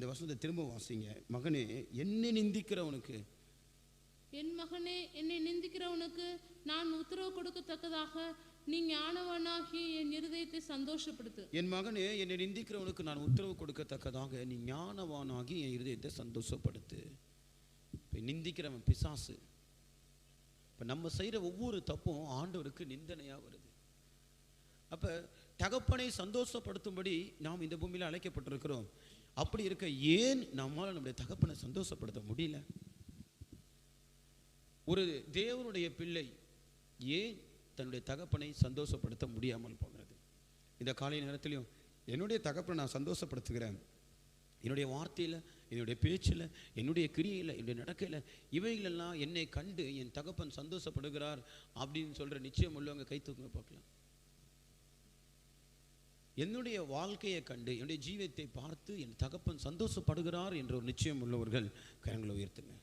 அந்த வசனத்தை திரும்ப வாசிங்க. மகனே, என்னை நிந்திக்கிறவனுக்கு, என் மகனே, என்னை நிந்திக்கிறவனுக்கு நான் உத்தரவு கொடுக்கத்தக்கதாக நீ ஞானவானாகி என் இருதயத்தை சந்தோஷப்படுத்து. என் மகனே, என்னை நிந்திக்கிறவனுக்கு நான் உத்தரவு கொடுக்கத்தக்கதாக நீ ஞானவானாகி என் இருதயத்தை சந்தோஷப்படுத்து. இப்போ நிந்திக்கிறவன் பிசாசு. இப்போ நம்ம செய்கிற ஒவ்வொரு தப்பும் ஆண்டவருக்கு நிந்தனையாக வருது. அப்போ தகப்பனை சந்தோஷப்படுத்தும்படி நாம் இந்த பூமியில் அழைக்கப்பட்டிருக்கிறோம். அப்படி இருக்க ஏன் நம்மால் நம்முடைய தகப்பனை சந்தோஷப்படுத்த முடியல? ஒரு தேவனுடைய பிள்ளை ஏன் தன்னுடைய தகப்பனை சந்தோஷப்படுத்த முடியாமல் போகிறது? இந்த காலை நேரத்திலையும் என்னுடைய தகப்பனை நான் சந்தோஷப்படுத்துகிறேன். என்னுடைய வார்த்தையில், என்னுடைய பேச்சில், என்னுடைய கிரியையில், என்னுடைய நடக்கையில், இவைகளெல்லாம் என்னை கண்டு என் தகப்பன் சந்தோஷப்படுகிறார் அப்படின்னு சொல்கிற நிச்சயம் உள்ளவங்க கை தூக்குங்க பார்க்கலாம். என்னுடைய வாழ்க்கையை கண்டு, என்னுடைய ஜீவியத்தை பார்த்து என் தகப்பன் சந்தோஷப்படுகிறார் என்ற ஒரு நிச்சயம் உள்ளவர்கள் கரங்களை உயர்த்துங்க.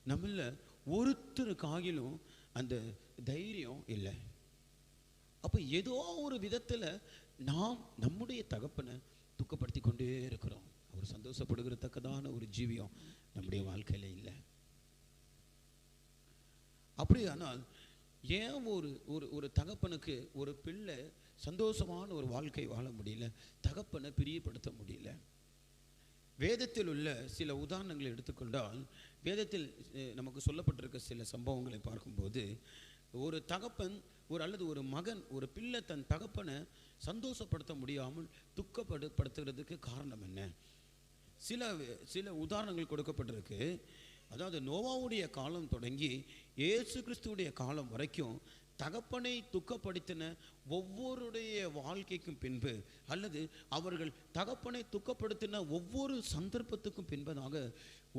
நம்மள ஒருத்தருக்காகிலும் அந்த தைரியம் இல்லை. அப்போ ஏதோ ஒரு விதத்தில் நாம் நம்முடைய தகப்பனை துக்கப்படுத்தி கொண்டே இருக்கிறோம். அவர் சந்தோஷப்படுகிறத்தக்கதான ஒரு ஜீவியம் நம்முடைய வாழ்க்கையில் இல்லை. அப்படியானால் ஏன் ஒரு தகப்பனுக்கு ஒரு பிள்ளை சந்தோஷமான ஒரு வாழ்க்கை வாழ முடியல? தகப்பனை பிரியப்படுத்த முடியல? வேதத்தில் உள்ள சில உதாரணங்களை எடுத்துக்கொண்டால், வேதத்தில் நமக்கு சொல்லப்பட்டிருக்க சில சம்பவங்களை பார்க்கும்போது, ஒரு தகப்பன் அல்லது ஒரு மகன், ஒரு பிள்ளை தன் தகப்பனை சந்தோஷப்படுத்த முடியாமல் துக்கப்படுத்துறதுக்கு காரணம் என்ன? சில உதாரணங்கள் கொடுக்கப்பட்டிருக்கு. அதாவது நோவாவுடைய காலம் தொடங்கி இயேசு கிறிஸ்துவுடைய காலம் வரைக்கும் தகப்பனை துக்கப்படுத்தின ஒவ்வொருடைய வாழ்க்கைக்கும் பின்பு, அல்லது அவர்கள் தகப்பனை துக்கப்படுத்தின ஒவ்வொரு சந்தர்ப்பத்துக்கும் பின்பதாக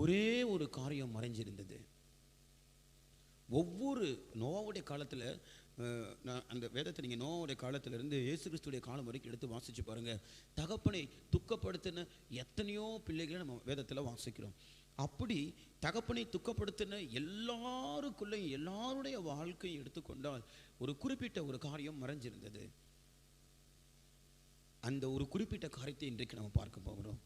ஒரே ஒரு காரியம் மறைஞ்சிருந்தது. ஒவ்வொரு நோவாவுடைய காலத்தில், அந்த வேதத்தை நீங்கள் நோவாவுடைய காலத்திலிருந்து இயேசு கிறிஸ்துடைய காலம் வரைக்கும் எடுத்து வாசித்து பாருங்கள். தகப்பனை துக்கப்படுத்தின எத்தனையோ பிள்ளைகளை நம்ம வேதத்தில் வாசிக்கிறோம். அப்படி தகப்பனை துக்கப்படுத்தின எல்லாருக்குள்ளேயும் எல்லாருடைய வாழ்க்கையை எடுத்துக்கொண்டால் ஒரு குறிப்பிட்ட ஒரு காரியம் மறைஞ்சிருந்தது. அந்த ஒரு குறிப்பிட்ட காரியத்தை இன்றைக்கு நம்ம பார்க்க போகிறோம்.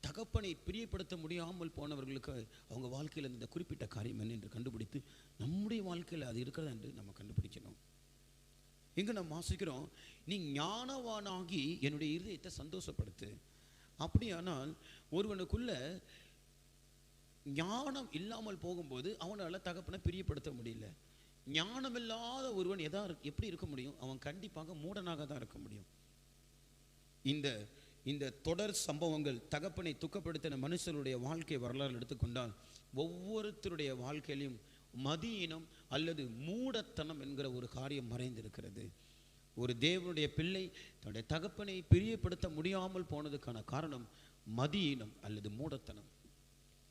தகப்பனை பிரியப்படுத்த முடியாமல் போனவர்களுக்கு அவங்க வாழ்க்கையில் இந்த குறிப்பிட்ட காரியம் என்ன என்று கண்டுபிடித்து நம்முடைய வாழ்க்கையில் அது இருக்கிறதா என்று நம்ம கண்டுபிடிக்கணும். இங்கே நம்ம வாசிக்கிறோம், நீ ஞானவானாகி என்னுடைய இருதயத்தை சந்தோஷப்படுத்து. அப்படியானால் ஒருவனுக்குள்ள ஞானம் இல்லாமல் போகும்போது அவனால் தகப்பனை பிரியப்படுத்த முடியல. ஞானம் இல்லாத ஒருவன் எப்படி இருக்க முடியும்? அவன் கண்டிப்பாக மூடனாக தான் இருக்க முடியும். இந்த தொடர் சம்பவங்கள் தகப்பனை துக்கப்படுத்தின மனுஷனுடைய வாழ்க்கை வரலாறு எடுத்துக்கொண்டால் ஒவ்வொருத்தருடைய வாழ்க்கையிலும் மதியினம் அல்லது மூடத்தனம் என்கிற ஒரு காரியம் மறைந்திருக்கிறது. ஒரு தேவனுடைய பிள்ளை தன்னுடைய தகப்பனை பிரியப்படுத்த முடியாமல் போனதுக்கான காரணம் மதியினம் அல்லது மூடத்தனம்.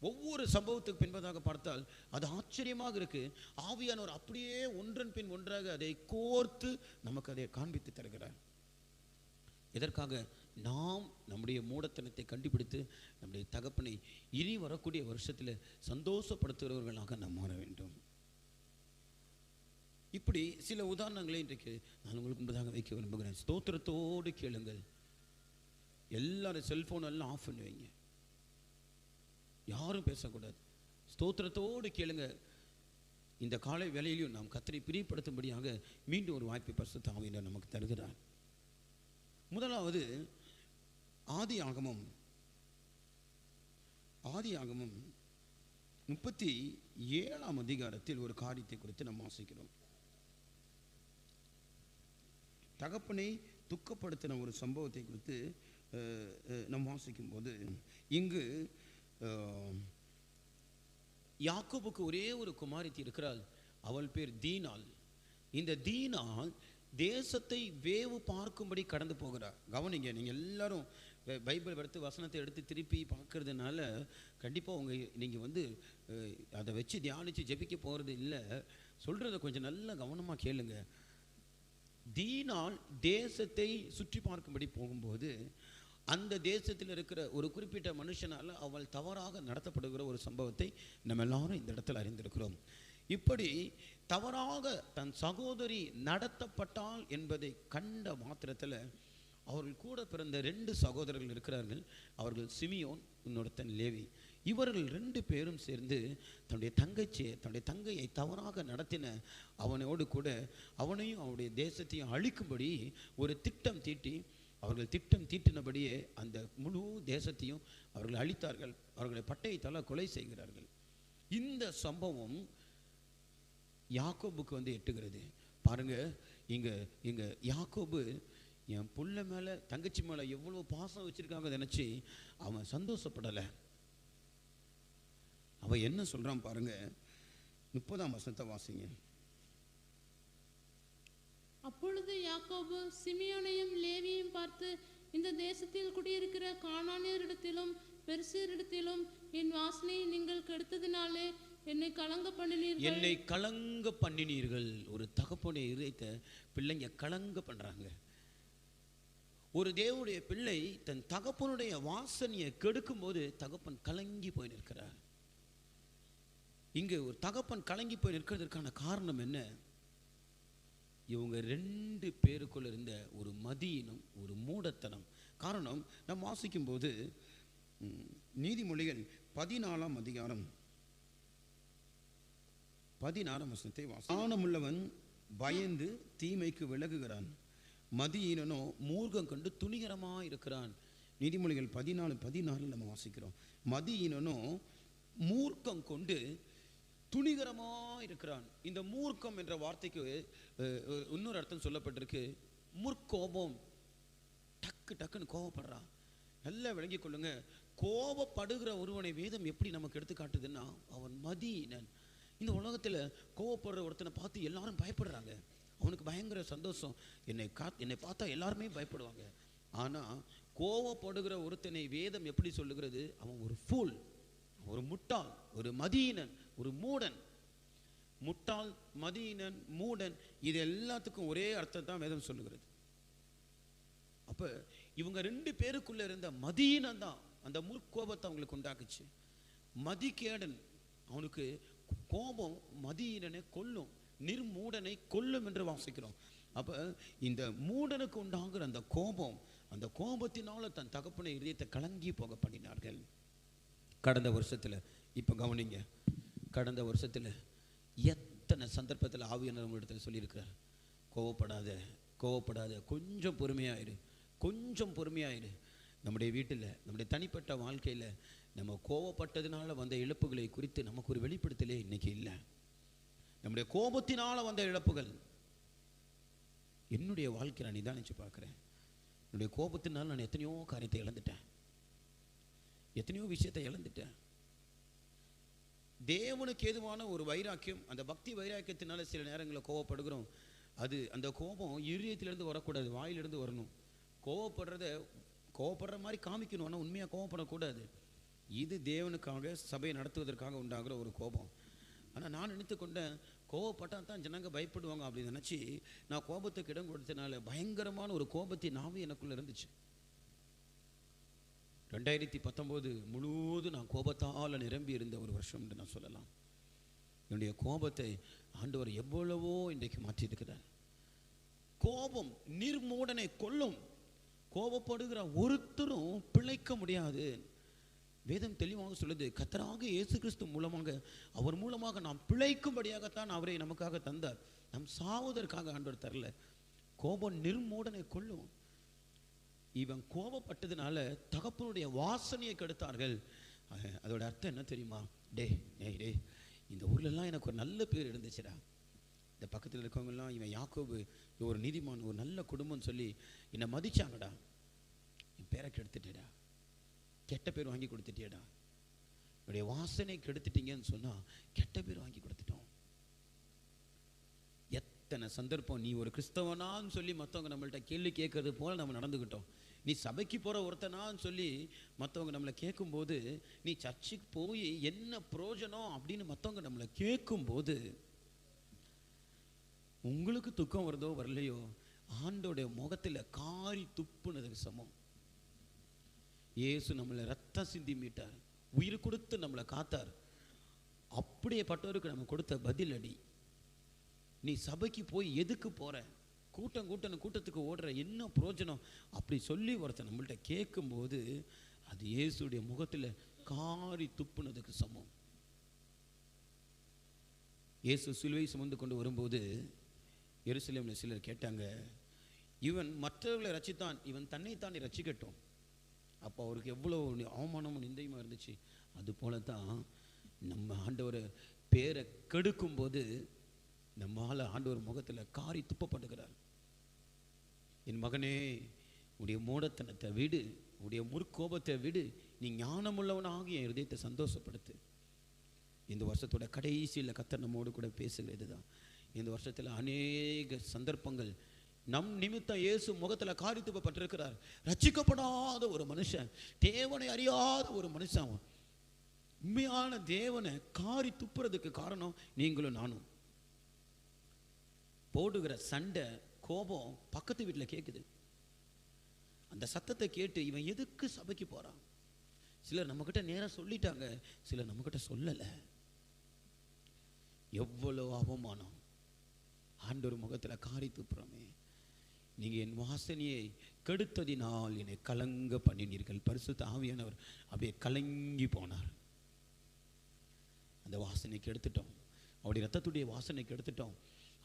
ஒவ்வொரு சம்பவத்துக்கு பின்பதாக பார்த்தால் அது ஆச்சரியமாக இருக்கு. ஆவியானவர் அப்படியே ஒன்றன் பின் ஒன்றாக அதை கோர்த்து நமக்கு அதை காண்பித்து தருகிறார். எதற்காக? நாம் நம்முடைய மூடத்தனத்தை கண்டுபிடித்து நம்முடைய தகப்பனை இனி வரக்கூடிய வருஷத்தில் சந்தோஷப்படுத்துகிறவர்களாக நாம் மாற வேண்டும். இப்படி சில உதாரணங்களை இன்றைக்கு நான் உங்களுக்கு முன்பதாக வைக்க விரும்புகிறேன். ஸ்தோத்திரத்தோடு கேளுங்கள். எல்லாரும் செல்போன் எல்லாம் ஆஃப் பண்ணி வைங்க, யாரும் பேசக்கூடாது. ஸ்தோத்திரத்தோடு கேளுங்க. இந்த காலை வேளையிலையும் நாம் கர்த்தரை பிரியப்படுத்தும்படியாக மீண்டும் ஒரு வாய்ப்பை பரிசுத்த ஆவியானவர் நமக்கு தருகிறார். முதலாவது ஆதியாகமம் 37ஆம் அதிகாரத்தில் ஒரு காரியத்தை குறித்து நாம் வாசிக்கிறோம். தகப்பனை துக்கப்படுத்தின ஒரு சம்பவத்தை குறித்து நாம் வாசிக்கும் போது, இங்கு யாக்கோபுக்கு ஒரே ஒரு குமாரத்தி இருக்கிறாள். அவள் பேர் தீனாள். இந்த தீனாள் தேசத்தை வேவு பார்க்கும்படி கடந்து போகிறார். கவனிங்க, நீங்கள் எல்லாரும் பைபிள் எடுத்து வசனத்தை எடுத்து திருப்பி பார்க்கறதுனால கண்டிப்பாக நீங்கள் அதை வச்சு தியானித்து ஜெபிக்க போகிறது இல்லை. சொல்கிறத கொஞ்சம் நல்லா கவனமாக கேளுங்க. தீனாள் தேசத்தை சுற்றி பார்க்கும்படி போகும்போது அந்த தேசத்தில் இருக்கிற ஒரு குறிப்பிட்ட மனுஷனால் அவள் தவறாக நடத்தப்படுகிற ஒரு சம்பவத்தை நம்ம எல்லாரும் இந்த இடத்துல அறிந்திருக்கிறோம். இப்படி தவறாக தன் சகோதரி நடத்தப்பட்டாள் என்பதை கண்ட மாத்திரத்தில் அவர்கள் கூட பிறந்த 2 சகோதரர்கள் இருக்கிறார்கள். அவர்கள் சிமியோன், இன்னொருத்தன் லேவி. இவர்கள் 2 பேரும் சேர்ந்து தன்னுடைய தங்கையை தவறாக நடத்தின அவனோடு கூட அவனையும் அவனுடைய தேசத்தையும் அழிக்கும்படி ஒரு திட்டம் தீட்டி, அவர்கள் திட்டம் தீட்டினபடியே அந்த முழு தேசத்தையும் அவர்கள் அழித்தார்கள். அவர்களை பட்டயத்தால் கொலை செய்கிறார்கள். இந்த சம்பவம் யாக்கோபுக்கு எட்டுகிறது. பாருங்க, இங்க யாக்கோபு என் புள்ள மேல தங்கச்சி மேல எவ்வளவு பாசம் வச்சிருக்காங்க நினைச்சு அவன் சந்தோஷப்படலை. அவன் என்ன சொல்றான் பாருங்க, 30ஆம் வசனத்தை வாசிங்க. அப்பொழுது யாக்கோபு சிமியோனையும் லேவியையும் பார்த்து, இந்த தேசத்தில் குடியிருக்கிற கானானியரிடத்திலும் பெரிசியரிடத்திலும் என் வாசனையை நீங்கள் கெடுத்ததினாலே என்னை கலங்க பண்ணினீர்கள். ஒரு தகப்பனுடைய இதயத்தை பிள்ளைங்க கலங்க பண்றாங்க. ஒரு தேவனுடைய பிள்ளை தன் தகப்பனுடைய வாசனையை கெடுக்கும் போது தகப்பன் கலங்கி போய் நிற்கிறார். இங்கு ஒரு தகப்பன் கலங்கி போய் நிற்கிறதுக்கான காரணம் என்ன? இவங்க 2 பேருக்குள்ள இருந்த ஒரு மதியினம், ஒரு மூடத்தனம். காரணம் நாம் வாசிக்கும் போது நீதிமொழிகள் 14ஆம் அதிகாரம் 16ஆம் வசனத்தை வாசி. ஞானமுள்ளவன் பயந்து தீமைக்கு விலகுகிறான், மதியினனோ மூர்க்கம் கண்டு துணிகரமா இருக்கிறான். நீதிமொழிகள் 14:16 நம்ம வாசிக்கிறோம். மதியினனோ மூர்க்கம் கொண்டு துணிகரமா இருக்கிறான். இந்த மூர்க்கம் என்ற வார்த்தைக்கு இன்னொரு அர்த்தம் சொல்லப்பட்டிருக்கு, முற்கோபம். டக்குன்னு கோபப்படுறான். நல்லா விளங்கி கொள்ளுங்க. கோபப்படுகிற ஒருவனை வேதம் எப்படி நமக்கு எடுத்து காட்டுதுன்னா, அவன் மதியினன். இந்த உலகத்தில் கோபப்படுற ஒருத்தனை பார்த்து எல்லாரும் பயப்படுறாங்க. அவனுக்கு பயங்கர சந்தோஷம். என்னை பார்த்தா எல்லாருமே பயப்படுவாங்க. ஆனால் கோபப்படுகிற ஒருத்தனை வேதம் எப்படி சொல்லுகிறது? அவன் ஒரு ஃபூல், ஒரு முட்டாள், ஒரு மதியினன், ஒரு மூடன். முட்டாள், மதியினன், மூடன், இது எல்லாத்துக்கும் ஒரே அர்த்தம் தான் வேதம் சொல்லுகிறது. அப்போ இவங்க 2 பேருக்குள்ள இருந்த மதியினன் தான் அந்த முற்கோபத்தை அவங்களுக்கு உண்டாக்குச்சு. மதிகேடன், அவனுக்கு கோபம் மதியினனை கொல்லும், நிர்மூடனை கொல்லும் என்று வாசிக்கிறோம். அப்போ இந்த மூடனுக்கு உண்டாகிற அந்த கோபம், அந்த கோபத்தினால தன் தகப்பனை இதயத்தை கலங்கி போக பண்ணினார்கள். கடந்த வருஷத்தில், இப்போ கவனிங்க, கடந்த வருஷத்தில் எத்தனை சந்தர்ப்பத்தில் ஆவியானவர் உங்களிடத்தில் சொல்லியிருக்கிறார், கோவப்படாத, கொஞ்சம் பொறுமையாயிரு. நம்முடைய வீட்டில், நம்முடைய தனிப்பட்ட வாழ்க்கையில் நம்ம கோபப்பட்டதுனால வந்த இழப்புகளை குறித்து நமக்கு ஒரு வெளிப்படுத்தலே இன்னைக்கு இல்லை. நம்முடைய கோபத்தினால வந்த இழப்புகள் என்னுடைய வாழ்க்கை நான் நிதானிச்சு பார்க்குறேன். என்னுடைய கோபத்தினால நான் எத்தனையோ காரியத்தை இழந்துட்டேன், எத்தனையோ விஷயத்தை இழந்துட்டேன். தேவனுக்கு ஏதுவான ஒரு வைராக்கியம், அந்த பக்தி வைராக்கியத்தினால சில நேரங்களில் கோபப்படுகிறோம். அது அந்த கோபம் இருதயத்திலிருந்து வரக்கூடாது, வாயிலிருந்து வரணும். கோபப்படுற மாதிரி காமிக்கணும், ஆனால் உண்மையாக கோபப்படக்கூடாது. இது தேவனுக்காக சபையை நடத்துவதற்காக உண்டாகிற ஒரு கோபம். ஆனால் நான் நினைத்து கொண்டேன், கோபப்பட்டால் தான் ஜனங்க பயப்படுவாங்க அப்படின்னு நினச்சி நான் கோபத்துக்கு இடம் கொடுத்தனால பயங்கரமான ஒரு கோபத்தின் ஆவி எனக்குள்ளே இருந்துச்சு. 2019 முழுவதும் நான் கோபத்தால் நிரம்பி இருந்த ஒரு வருஷம் என்று நான் சொல்லலாம். என்னுடைய கோபத்தை ஆண்டவர் எவ்வளவோ இன்றைக்கு மாற்றியிருக்கிறார். கோபம் நிர்மூடனை கொல்லும். கோபப்படுகிற ஒருத்தரும் பிழைக்க முடியாது. வேதம் தெளிவாக சொல்லுது, கர்த்தராக இயேசு கிறிஸ்து மூலமாக, அவர் மூலமாக நாம் பிழைக்கும்படியாகத்தான் அவரை நமக்காக தந்தார். நம் சாவதற்காக ஆண்டவர் தரல. கோபம் நிர்மூடனை கொல்லும். இவன் கோபப்பட்டதுனால தகப்பனுடைய வாசனையை கெடுத்தார்கள். அதோட அர்த்தம் என்ன தெரியுமா? டே இந்த ஊர்லெல்லாம் எனக்கு ஒரு நல்ல பேர் இருந்துச்சுடா. இந்த பக்கத்தில் இருக்கவங்கெல்லாம் இவன் யாக்கோபு ஒரு நீதிமான், ஒரு நல்ல குடும்பம்னு சொல்லி என்னை மதிச்சாங்கடா. என் பேரை கெடுத்துட்டேடா, கெட்ட பேர் வாங்கி கொடுத்துட்டேடா. என்னுடைய வாசனை கெடுத்துட்டீங்கன்னு சொன்னால் கெட்ட பேர் வாங்கி கொடுத்துட்டோம். எத்தனை சந்தர்ப்பம், நீ ஒரு கிறிஸ்தவனான்னு சொல்லி மற்றவங்க நம்மள்கிட்ட கேள்வி கேட்கறது போல நம்ம நடந்துக்கிட்டோம். நீ சபைக்கு போகிற ஒருத்தனான்னு சொல்லி மற்றவங்க நம்மளை கேட்கும்போது, நீ சர்ச்சுக்கு போய் என்ன பிரயோஜனம் அப்படின்னு மற்றவங்க நம்மளை கேட்கும்போது, உங்களுக்கு துக்கம் வருதோ வரலையோ, ஆண்டோடைய முகத்தில் காரி துப்புனதுக்கு சமம். இயேசு நம்மளை ரத்தம் சிந்தி மீட்டார், உயிர் கொடுத்து நம்மளை காத்தார். அப்படியே பட்டவருக்கு நம்ம கொடுத்த பதில் அடி. நீ சபைக்கு போய் எதுக்கு போற? கூட்டத்துக்கு ஓடுற என்ன பிரயோஜனம் அப்படி சொல்லி ஒருத்தன் நம்மள்ட்ட கேட்கும்போது அது இயேசுடைய முகத்தில் காரி துப்புனதுக்கு சமம். இயேசு சிலுவை சுமந்து கொண்டு வரும்போது எருசலேமில் சிலர் கேட்டாங்க, இவன் மற்றவர்களை ரட்சித்தான், இவன் தன்னை தாண்டி ரட்சிக்கட்டும். அப்போ அவருக்கு எவ்வளோ அவமானமும் நிந்தையுமா இருந்துச்சு. அது போல தான் நம்ம ஆண்டவர் பேரை கெடுக்கும் போது நம்மால் ஆண்டவர் முகத்தில் காரி துப்பப்படுகிறார். என் மகனே, உடைய மூடத்தனத்தை விடு, உடைய முற்கோபத்தை விடு, நீ ஞானமுள்ளவனாகி என் இதயத்தை சந்தோஷப்படுத்து. இந்த வருஷத்தோட கடைசியில் கர்த்தர் நம்மோடு கூட பேசுகிறது தான். இந்த வருஷத்தில் அநேக சந்தர்ப்பங்கள் நம் நிமித்தம் இயேசு முகத்தில் காரி துப்பப்பட்டிருக்கிறார். ரட்சிக்கப்படாத ஒரு மனுஷன், தேவனை அறியாத ஒரு மனுஷன் உண்மையான தேவனை காரி துப்புறதுக்கு காரணம் நீங்களும் நானும். போடுகிற சண்டை கோபம் பக்கத்து வீட்டில் கேட்குது. அந்த சத்தத்தை கேட்டு இவன் எதுக்கு சபைக்கு போறான்? சிலர் நம்மக்கிட்ட நேரம் சொல்லிட்டாங்க, சிலர் நம்மக்கிட்ட சொல்லலை. எவ்வளோ அவமானம்! ஆண்டவர் முகத்தில் காரி துப்புறமே. நீங்கள் என் வாசனையை கெடுத்ததினால் என்னை கலங்க பண்ணினீர்கள். பரிசுத்த ஆவியானவர் அப்படியே கலங்கி போனார். அந்த வாசனைக்கு எடுத்துட்டோம், அவருடைய ரத்தத்துடைய வாசனைக்கு எடுத்துட்டோம்,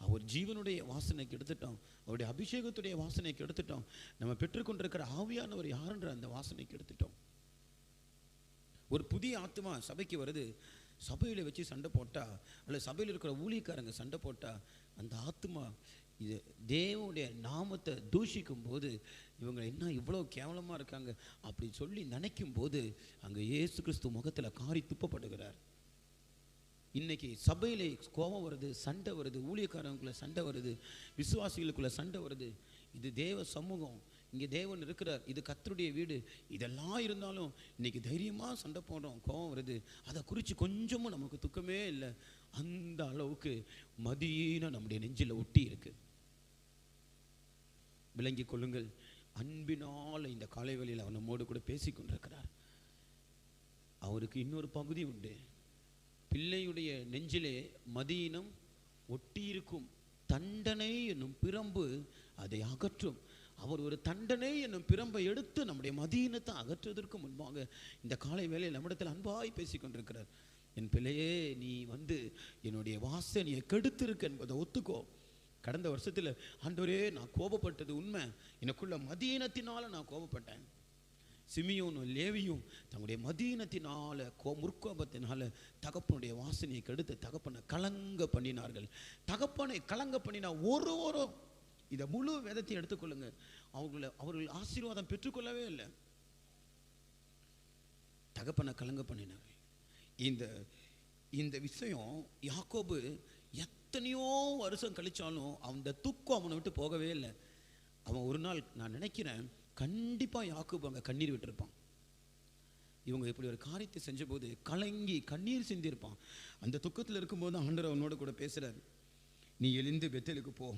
அவர் ஜீவனுடைய வாசனைக்கு எடுத்துட்டோம், அவருடைய அபிஷேகத்துடைய வாசனைக்கு எடுத்துட்டோம். நம்ம பெற்றுக்கொண்டிருக்கிற ஆவியானவர் யாருன்ற அந்த வாசனைக்கு எடுத்துட்டோம். ஒரு புதிய ஆத்மா சபைக்கு வருது, சபையில் வச்சு சண்டை போட்டால் அல்ல சபையில் இருக்கிற ஊழியக்காரங்க சண்டை போட்டால் அந்த ஆத்மா இது தேவனுடைய நாமத்தை தூஷிக்கும் போது இவங்க என்ன இவ்வளோ கேவலமாக இருக்காங்க அப்படி சொல்லி நினைக்கும் போது அங்கே இயேசு கிறிஸ்து முகத்தில் காரி துப்பப்படுகிறார். இன்னைக்கு சபையிலே கோபம் வருது, சண்டை வருது, ஊழியக்காரங்களுக்குள்ள சண்டை வருது, விசுவாசிகளுக்குள்ள சண்டை வருது. இது தேவ சமூகம், இங்கே தேவன் இருக்கிறார், இது கர்த்தருடைய வீடு. இதெல்லாம் இருந்தாலும் இன்னைக்கு தைரியமாக சண்டை போடுறோம், கோபம் வருது. அதை குறித்து கொஞ்சமும் நமக்கு துக்கமே இல்லை. அந்த அளவுக்கு மதியீனம் நம்முடைய நெஞ்சில் ஒட்டி இருக்கு. விளங்கி கொள்ளுங்கள், அன்பினால் இந்த காலை வேளையில் அவர் நம்மோடு கூட பேசி கொண்டிருக்கிறார். அவருக்கு இன்னொரு பகுதி உண்டு. பிள்ளையுடைய நெஞ்சிலே மதியினம் ஒட்டியிருக்கும். தண்டனை என்னும் பிரம்பு அதை அகற்றும். அவர் ஒரு தண்டனை என்னும் பிரம்பை எடுத்து நம்முடைய மதியினத்தை அகற்றுவதற்கு முன்பாக இந்த காலை வேளையில் நம்மிடத்தில் அன்பாய் பேசி கொண்டிருக்கிறார். என் பிள்ளையே, நீ என்னுடைய வாசனையை கெடுத்திருக்க என்பதை ஒத்துக்கோ. கடந்த வருஷத்தில் ஆண்டவரே நான் கோபப்பட்டது உண்மை, எனக்குள்ள மதியினத்தினால நான் கோபப்பட்டேன். சிமியோனும் லேவியும் தங்களுடைய மதீனத்தினால முற்கோபத்தினால தகப்பனுடைய வாசனையை கெடுத்து தகப்பனை கலங்க பண்ணினார்கள். தகப்பனை கலங்க பண்ணினா ஒரு இதை முழு வேதத்தை எடுத்துக்கொள்ளுங்க, அவர்கள் ஆசீர்வாதம் பெற்றுக்கொள்ளவே இல்லை. தகப்பனை கலங்க பண்ணினார்கள். இந்த விஷயம் யாக்கோபு எத்தனையோ வருஷம் கழிச்சாலும் அந்த துக்கம் அவனை விட்டு போகவே இல்லை. அவன் ஒரு நாள் நான் நினைக்கிறேன் கண்டிப்பாக யாக்கோபு அங்கே கண்ணீர் விட்டுருப்பான். இவங்க இப்படி ஒரு காரியத்தை செஞ்சபோது கலங்கி கண்ணீர் சிந்திருப்பான். அந்த துக்கத்தில் இருக்கும்போது ஆண்டவர் அவனோட கூட பேசுகிறார். நீ எழுந்து பெத்தேலுக்கு போ.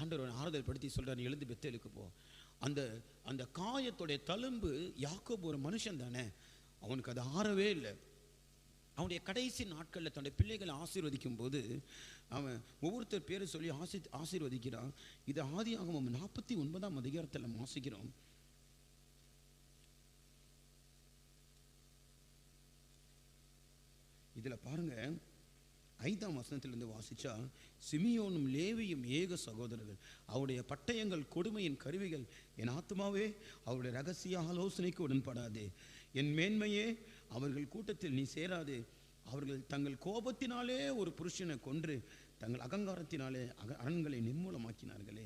ஆண்டவர் ஆறுதல் படுத்தி சொல்கிறார், நீ எழுந்து பெத்தேலுக்கு போ. அந்த காயத்துடைய தழும்பு யாக்கோபு ஒரு மனுஷன் தானே, அவனுக்கு அது ஆறவே இல்லை. அவனுடைய கடைசி நாட்களில் தன்னுடைய பிள்ளைகளை ஆசீர்வதிக்கும் போது அவன் ஒவ்வொருத்தர் பேரை சொல்லி ஆசீர்வதிக்கிறான். இது ஆதியாகமம் 49ஆம் அதிகாரத்தில் நம்ம வாசிக்கிறோம். இதில் பாருங்க, 5ஆம் வசனத்திலிருந்து வாசிச்சா, சிமியோனும் லேவியும் ஏக சகோதரர்கள், அவருடைய பட்டயங்கள் கொடுமையின் கருவிகள். என் ஆத்மாவே அவருடைய ரகசிய ஆலோசனைக்கு உடன்படாதே. என் மேன்மையே அவர்கள் கூட்டத்தில் நீ சேராதே. அவர்கள் தங்கள் கோபத்தினாலே ஒரு புருஷனை கொன்று தங்கள் அகங்காரத்தினாலே அரண்களை நிர்மூலமாக்கினார்களே.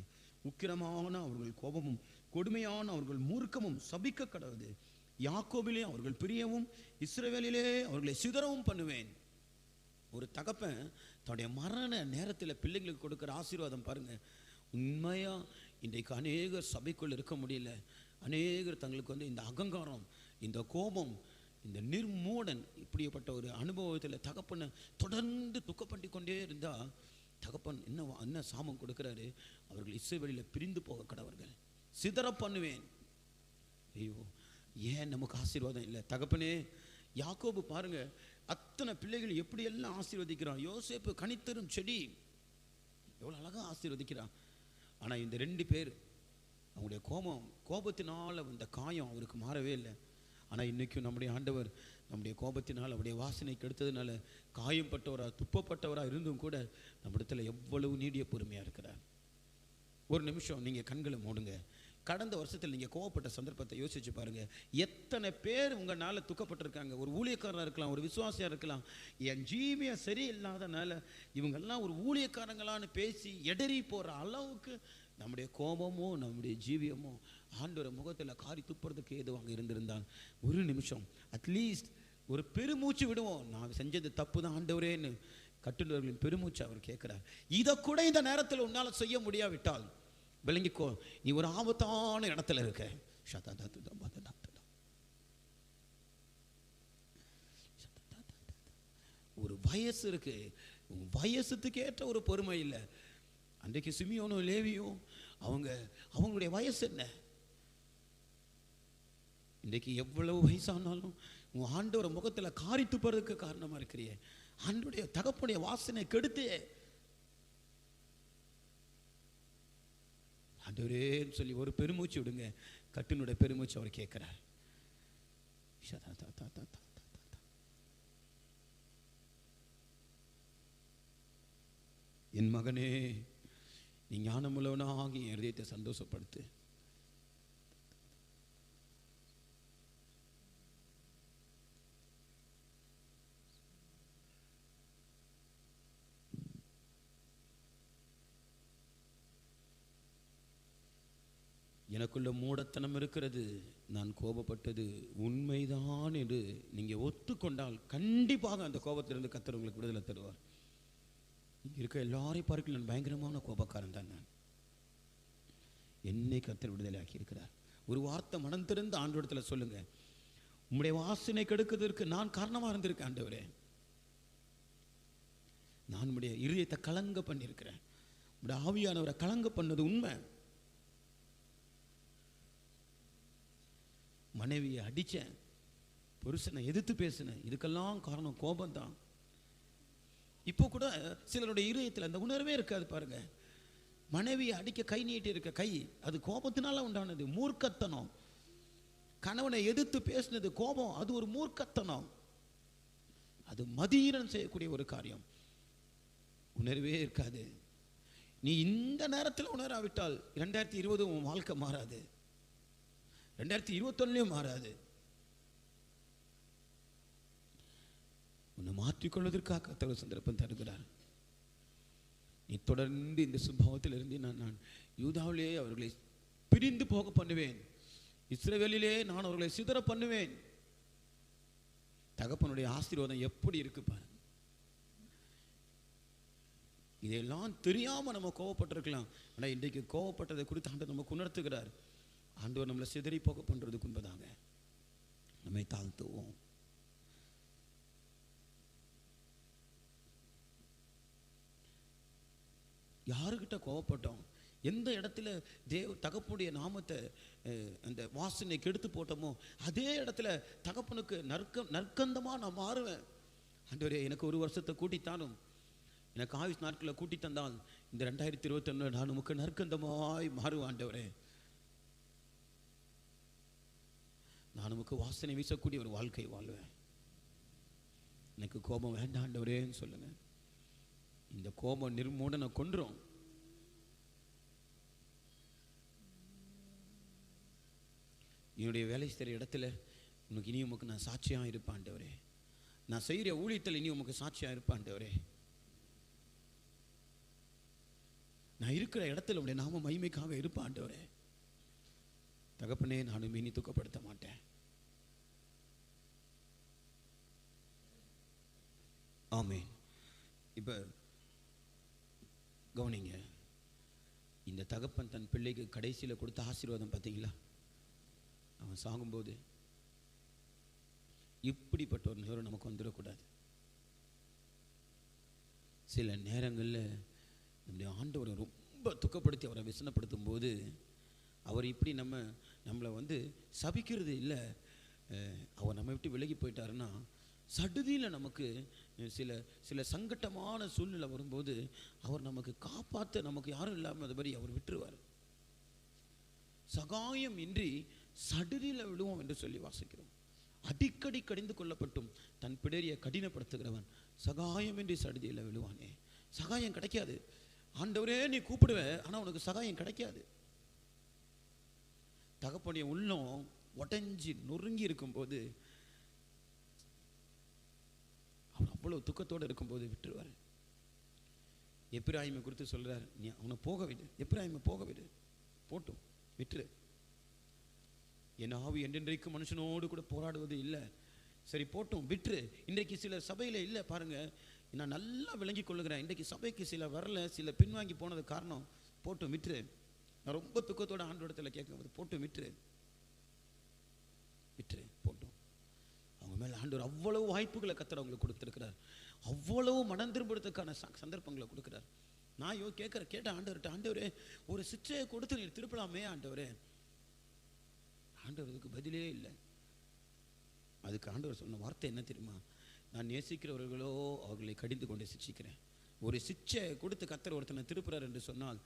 உக்கிரமான அவர்கள் கோபமும் கொடுமையான அவர்கள் மூர்க்கமும் சபிக்க கடவுது. யாக்கோபிலே அவர்கள் பிரியவும் இஸ்ரவேலிலே அவர்களை சிதறவும் பண்ணுவேன். ஒரு தகப்பன் தன்னுடைய மரண நேரத்தில் பிள்ளைங்களுக்கு கொடுக்குற ஆசீர்வாதம் பாருங்க. உண்மையா இன்றைக்கு அநேகர் சபைக்குள் இருக்க முடியல. அநேகர் தங்களுக்கு இந்த அகங்காரம், இந்த கோபம், இந்த நிர்மூடன் இப்படிப்பட்ட ஒரு அனுபவத்தில் தகப்பனை தொடர்ந்து துக்கப்பட்டு கொண்டே இருந்தால் தகப்பன் என்ன சாபம் கொடுக்குறாரு? அவர்கள் இஸ்ரவேலில் பிரிந்து போக கடவர்கள், சிதற பண்ணுவேன். ஐயோ, ஏன் நமக்கு ஆசீர்வாதம் இல்லை? தகப்பனே, யாக்கோபு பாருங்க, அத்தனை பிள்ளைகள் எப்படியெல்லாம் ஆசீர்வதிக்கிறான். யோசேப்பு கனித்தரும் செடி, எவ்வளோ அழகாக ஆசீர்வதிக்கிறான். ஆனால் இந்த 2 பேர் அவங்களுடைய கோபத்தினால் வந்த காயம் அவருக்கு மாறவே இல்லை. ஆனால் இன்றைக்கும் நம்முடைய ஆண்டவர் நம்முடைய கோபத்தினால் அவருடைய வாசனை கெடுத்ததுனால காயம்பட்டவராக துப்பப்பட்டவராக இருந்தும் கூட நம்மிடத்தில் எவ்வளவு நீடிய பொறுமையாக இருக்கிறார். ஒரு நிமிஷம் நீங்கள் கண்களை மூடுங்க. கடந்த வருஷத்தில் நீங்கள் கோவப்பட்ட சந்தர்ப்பத்தை யோசிச்சு பாருங்க. எத்தனை பேர் உங்களால் துக்கப்பட்டிருக்காங்க. ஒரு ஊழியக்காரராக இருக்கலாம், ஒரு விசுவாசியாக இருக்கலாம். என் ஜீவியம் சரியில்லாதனால இவங்கெல்லாம் ஒரு ஊழியக்காரங்களான்னு பேசி எடறி போகிற அளவுக்கு நம்முடைய கோபமோ நம்முடைய ஜீவியமோ ஆண்டவரை முகத்தில் காரி துப்புறதுக்கு ஏதுவாக இருந்திருந்தான். ஒரு நிமிஷம் அட்லீஸ்ட் ஒரு பெருமூச்சு விடுவோம். நான் செஞ்சது தப்பு தான் ஆண்டவரேன்னு கட்டுண்டவர்களின் பெருமூச்சு அவர் கேட்கிறார். இதை கூட இந்த நேரத்தில் உன்னால் செய்ய முடியாவிட்டால் விளங்கிக்கோ, நீ ஒரு ஆபத்தான இடத்துல இருக்க. ஒரு வயசு இருக்கு, வயசுக்கு ஏற்ற ஒரு பொறுமை இல்லை. அன்றைக்கு சிமியோனும் லேவியும் அவங்களுடைய வயசு என்ன? இன்றைக்கு எவ்வளவு வயசானாலும் உன் ஆண்டவர் முகத்தில் காரி துப்புறதுக்கு காரணமா இருக்கிறியே. ஆண்டோடைய தகப்புடைய வாசனை கெடுத்து ஆண்டவரேன்னு சொல்லி ஒரு பெருமூச்சு விடுங்க. கட்டினுடைய பெருமூச்சு அவர் கேட்கிறார். என் மகனே, நீ ஞானமுள்ளவனாகி என் இதயத்தை சந்தோஷப்படுத்து. எனக்குள்ள மூடத்தனம் இருக்கிறது, நான் கோபப்பட்டது உண்மைதான் என்று நீங்கள் ஒத்துக்கொண்டால் கண்டிப்பாக அந்த கோபத்திலிருந்து கர்த்தர் உங்களுக்கு விடுதலை தருவார். இங்கே இருக்க எல்லாரையும் பார்க்க நான் பயங்கரமான கோபக்காரன் தான். நான் என்னை கர்த்தர் விடுதலை ஆக்கி இருக்கிறார். ஒரு வார்த்தை மனம் திறந்து ஆண்டவரிடத்தில் சொல்லுங்க. உம்முடைய வாசனை கெடுக்கிறதுக்கு நான் காரணமாக இருந்திருக்கேன் ஆண்டவரே. நான் உம்முடைய இருதயத்தை கலங்க பண்ணியிருக்கிறேன். உம்முடைய ஆவியானவரை கலங்க பண்ணது உண்மை. மனைவியை அடித்தேன், புருஷனை எதிர்த்து பேசினேன், இதுக்கெல்லாம் காரணம் கோபம்தான். இப்போ கூட சிலருடைய இருதயத்தில் அந்த உணர்வே இருக்காது பாருங்க. மனைவியை அடிக்க கை நீட்டி இருக்க கை, அது கோபத்தினால உண்டானது, மூர்க்கத்தனம். கணவனை எதிர்த்து பேசினது கோபம், அது ஒரு மூர்க்கத்தனம், அது மதியீனம் செய்யக்கூடிய ஒரு காரியம். உணர்வே இருக்காது. நீ இந்த நேரத்தில் உணராவிட்டால் 2020 உன் வாழ்க்கை மாறாது, 2021 மாறாது. உன்னை மாற்றிக்கொள்வதற்காக கர்த்தர் சந்தர்ப்பம் தருகிறார். நீ தொடர்ந்து இந்த சுபாவத்தில் இருந்து நான் யூதாவிலே அவர்களை பிரிந்து போக பண்ணுவேன், இஸ்ரவேலிலே நான் அவர்களை சிதற பண்ணுவேன். தகப்பனுடைய ஆசீர்வாதம் எப்படி இருக்கு பாருங்க. இதெல்லாம் தெரியாம நம்ம கோவப்பட்டிருக்கலாம். ஆனால் இன்றைக்கு கோவப்பட்டதை குறித்து ஆண்டவர் நமக்கு உணர்த்துகிறார். ஆண்டவர் நம்மளை சிதறி போக பண்றதுக்கு உண்பதாக நம்மை தாழ்த்துவோம். யாருக்கிட்ட கோவப்பட்டோம், எந்த இடத்துல தகப்பனுடைய நாமத்தை அந்த வாசனை கெடுத்து போட்டோமோ அதே இடத்துல தகப்பனுக்கு நற்கந்தமா நான் மாறுவேன். ஆண்டவரே, எனக்கு 1 வருஷத்தை கூட்டித்தானும், எனக்கு ஆயுஷ் நாட்களை கூட்டி தந்தால் இந்த 2021 நான் உமக்கு நற்கந்தமாய் மாறுவேன். ஆண்டவரே, நான் உமக்கு வாசனை வீசக்கூடிய ஒரு வாழ்க்கை வாழ்வேன். எனக்கு கோபம் வேண்டாம் ஆண்டவரேன்னு சொல்லுங்க. இந்த கோபம் நிர்மூடனை கொன்றும். என்னுடைய வேலை செய்கிற இடத்துல உனக்கு இனி உமக்கு நான் சாட்சியாக இருப்பேன் ஆண்டவரே. நான் செய்கிற ஊழியத்தில் இனி உமக்கு சாட்சியாக இருப்பேன் ஆண்டவரே. நான் இருக்கிற இடத்துல உடைய நாம மகிமைக்காக இருப்பேன் ஆண்டவரே. தகப்பனே, நானும் இனி தூக்கப்படுத்த மாட்டேன். ஆமென். இப்போ கவனிங்க, இந்த தகப்பன் தன் பிள்ளைக்கு கடைசியில் கொடுத்த ஆசீர்வாதம் பார்த்தீங்களா? அவன் சாகும்போது இப்படிப்பட்ட ஒரு நிகழ்வு நமக்கு வந்துடக்கூடாது. சில நேரங்களில் நம்முடைய ஆண்டவரை ரொம்ப துக்கப்படுத்தி அவரை விசனப்படுத்தும் போது அவர் இப்படி நம்மளை சபிக்கிறது இல்லை. அவர் நம்ம விட்டு விலகி போயிட்டாருன்னா சடுதியில் நமக்கு சில சில சங்கட்டமான சூழ்நிலை வரும்போது அவர் நமக்கு காப்பாற்ற நமக்கு யாரும் இல்லாமல் அது மாதிரி அவர் விட்டுருவார். சகாயம் இன்றி சடுதியில் விடுவோம் என்று சொல்லி வாசிக்கிறோம். அடிக்கடி கடிந்து கொள்ளப்பட்டும் தன் பிடரியை கடினப்படுத்துகிறவன் சகாயமின்றி சடுதியில் விழுவானே. சகாயம் கிடைக்காது. ஆண்டவரே நீ கூப்பிடுவ, ஆனால் உனக்கு சகாயம் கிடைக்காது. தகப்பனுடைய உள்ளம் உடஞ்சி நொறுங்கி இருக்கும்போது, அவர் அவ்வளவு துக்கத்தோடு இருக்கும்போது விட்டுருவார். எப்பிராயிமை குறித்து சொல்றார், நீ அவனை போக விடு, எப்பிராயிமை போக விடு, போட்டும் விட்டுரு. என் ஆவி என்றென்றைக்கு மனுஷனோடு கூட போராடுவது இல்லை, சரி போட்டும் விட்டுரு. இன்றைக்கு சில சபையில் இல்லை பாருங்க, நான் நல்லா விளங்கி கொள்ளுகிறேன். இன்றைக்கு சபைக்கு சில வரல, சில பின்வாங்கி போனது காரணம் போட்டும் விட்டுரு. நான் ரொம்ப துக்கத்தோட ஆண்டவரிடத்தில் கேட்கும்போது போட்டும் விட்டுரு விட்டுரு போட்டும். அவங்க மேலே ஆண்டவர் அவ்வளவு வாய்ப்புகளை கர்த்தர் அவங்களுக்கு கொடுத்துருக்கிறார், அவ்வளவு மனம் திரும்புறதுக்கான சந்தர்ப்பங்களை கொடுக்குறார். நான் கேட்ட ஆண்டவர்கிட்ட, ஆண்டவரே ஒரு சிச்சையை கொடுத்து நீர் திருப்பலாமே ஆண்டவரே. ஆண்டவருக்கு பதிலே இல்லை. அதுக்கு ஆண்டவர் சொன்ன வார்த்தை என்ன தெரியுமா? நான் நேசிக்கிறவர்களோ அவர்களை கடிந்து கொண்டு சிச்சிக்கிறேன். ஒரு சிச்சை கொடுத்து கர்த்தர் ஒருத்தனை திருப்புறார் என்று சொன்னால்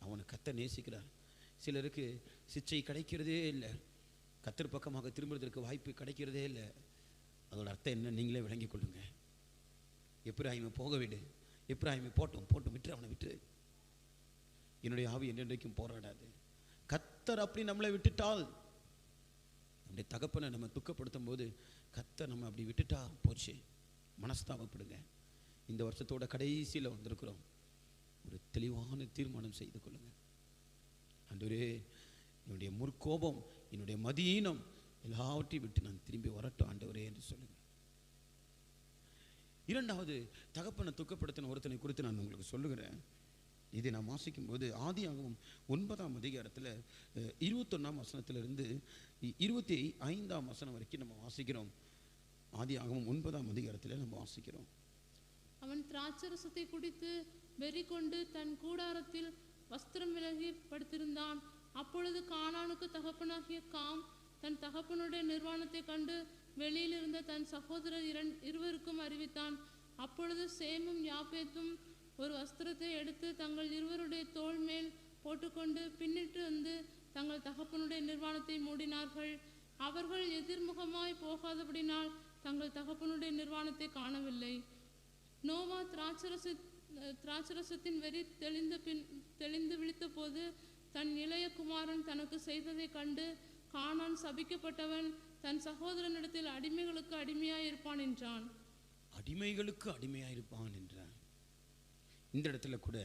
அவனை கர்த்தர் நேசிக்கிறார். சிலருக்கு சிச்சை கிடைக்கிறதே இல்லை, கர்த்தர் பக்கமாக திரும்புறதற்கு வாய்ப்பு கிடைக்கிறதே இல்லை. அதோட அர்த்தம் என்ன நீங்களே விளங்கி கொள்ளுங்க. எப்பிராயிமை போக விடு, எப்பிராயிமை போட்டும் விட்டு அவனை விட்டு. என்னுடைய ஆவி என்றென்றைக்கும் போராடாது. கர்த்தர் அப்படி நம்மளை விட்டுட்டால், நம்முடைய தகப்பனை நம்ம துக்கப்படுத்தும் போது கர்த்தர் நம்ம அப்படி விட்டுட்டா போச்சு, மனஸ்தாபப்படுங்க. இந்த வருஷத்தோட கடைசியில் வந்திருக்கிறோம். ஒரு தெளிவான தீர்மானம் செய்து கொள்ளுங்க. ஆண்டவரே என்னுடைய முற்கோபம், என்னுடைய மதீனம் எல்லாவற்றையும் விட்டு நான் திரும்பி வரட்டும் ஆண்டவரே என்று சொல்லுங்க. இரண்டாவது, தகப்பனை துக்கப்படுத்தின ஒருத்தனை குறித்து நான் உங்களுக்கு சொல்லுகிறேன். இதை நான் வாசிக்கும் போது ஆதியாகமம் 9ஆம் அதிகாரத்தில் 21ஆம் வசனத்திலிருந்து 25ஆம் வசனம் வரைக்கும் நம்ம வாசிக்கிறோம். ஆதியாகமம் 9ஆம் அதிகாரத்தில் நம்ம வாசிக்கிறோம். அவன் திராட்சரசத்தை குடித்து வெறி கொண்டு தன் கூடாரத்தில் வஸ்திரம் விலகி படுத்திருந்தான். அப்பொழுது கானானுக்கு தகப்பனாகிய காம் தன் தகப்பனுடைய நிர்வாணத்தை கண்டு வெளியில் இருந்த தன் சகோதரர் இருவருக்கும் அறிவித்தான். அப்பொழுது சேமும் யாப்பேத்தும் ஒரு வஸ்திரத்தை எடுத்து தங்கள் இருவருடைய தோள் மேல் போட்டுக்கொண்டு பின்னிட்டு வந்து தங்கள் தகப்பனுடைய நிர்வாணத்தை மூடினார்கள். அவர்கள் எதிர்முகமாய் போகாதபடினால் தங்கள் தகப்பனுடைய நிர்வாணத்தை காணவில்லை. நோவா திராட்சரசத்தின் வெறி தெளிந்து விழித்த போது தன் இளைய குமாரன் தனக்கு செய்ததை கண்டு, கானான் சபிக்கப்பட்டவன், தன் சகோதரனிடத்தில் அடிமைகளுக்கு அடிமையாயிருப்பான் என்றான். அடிமைகளுக்கு அடிமையாயிருப்பான் என்றான். இந்த இடத்துல கூட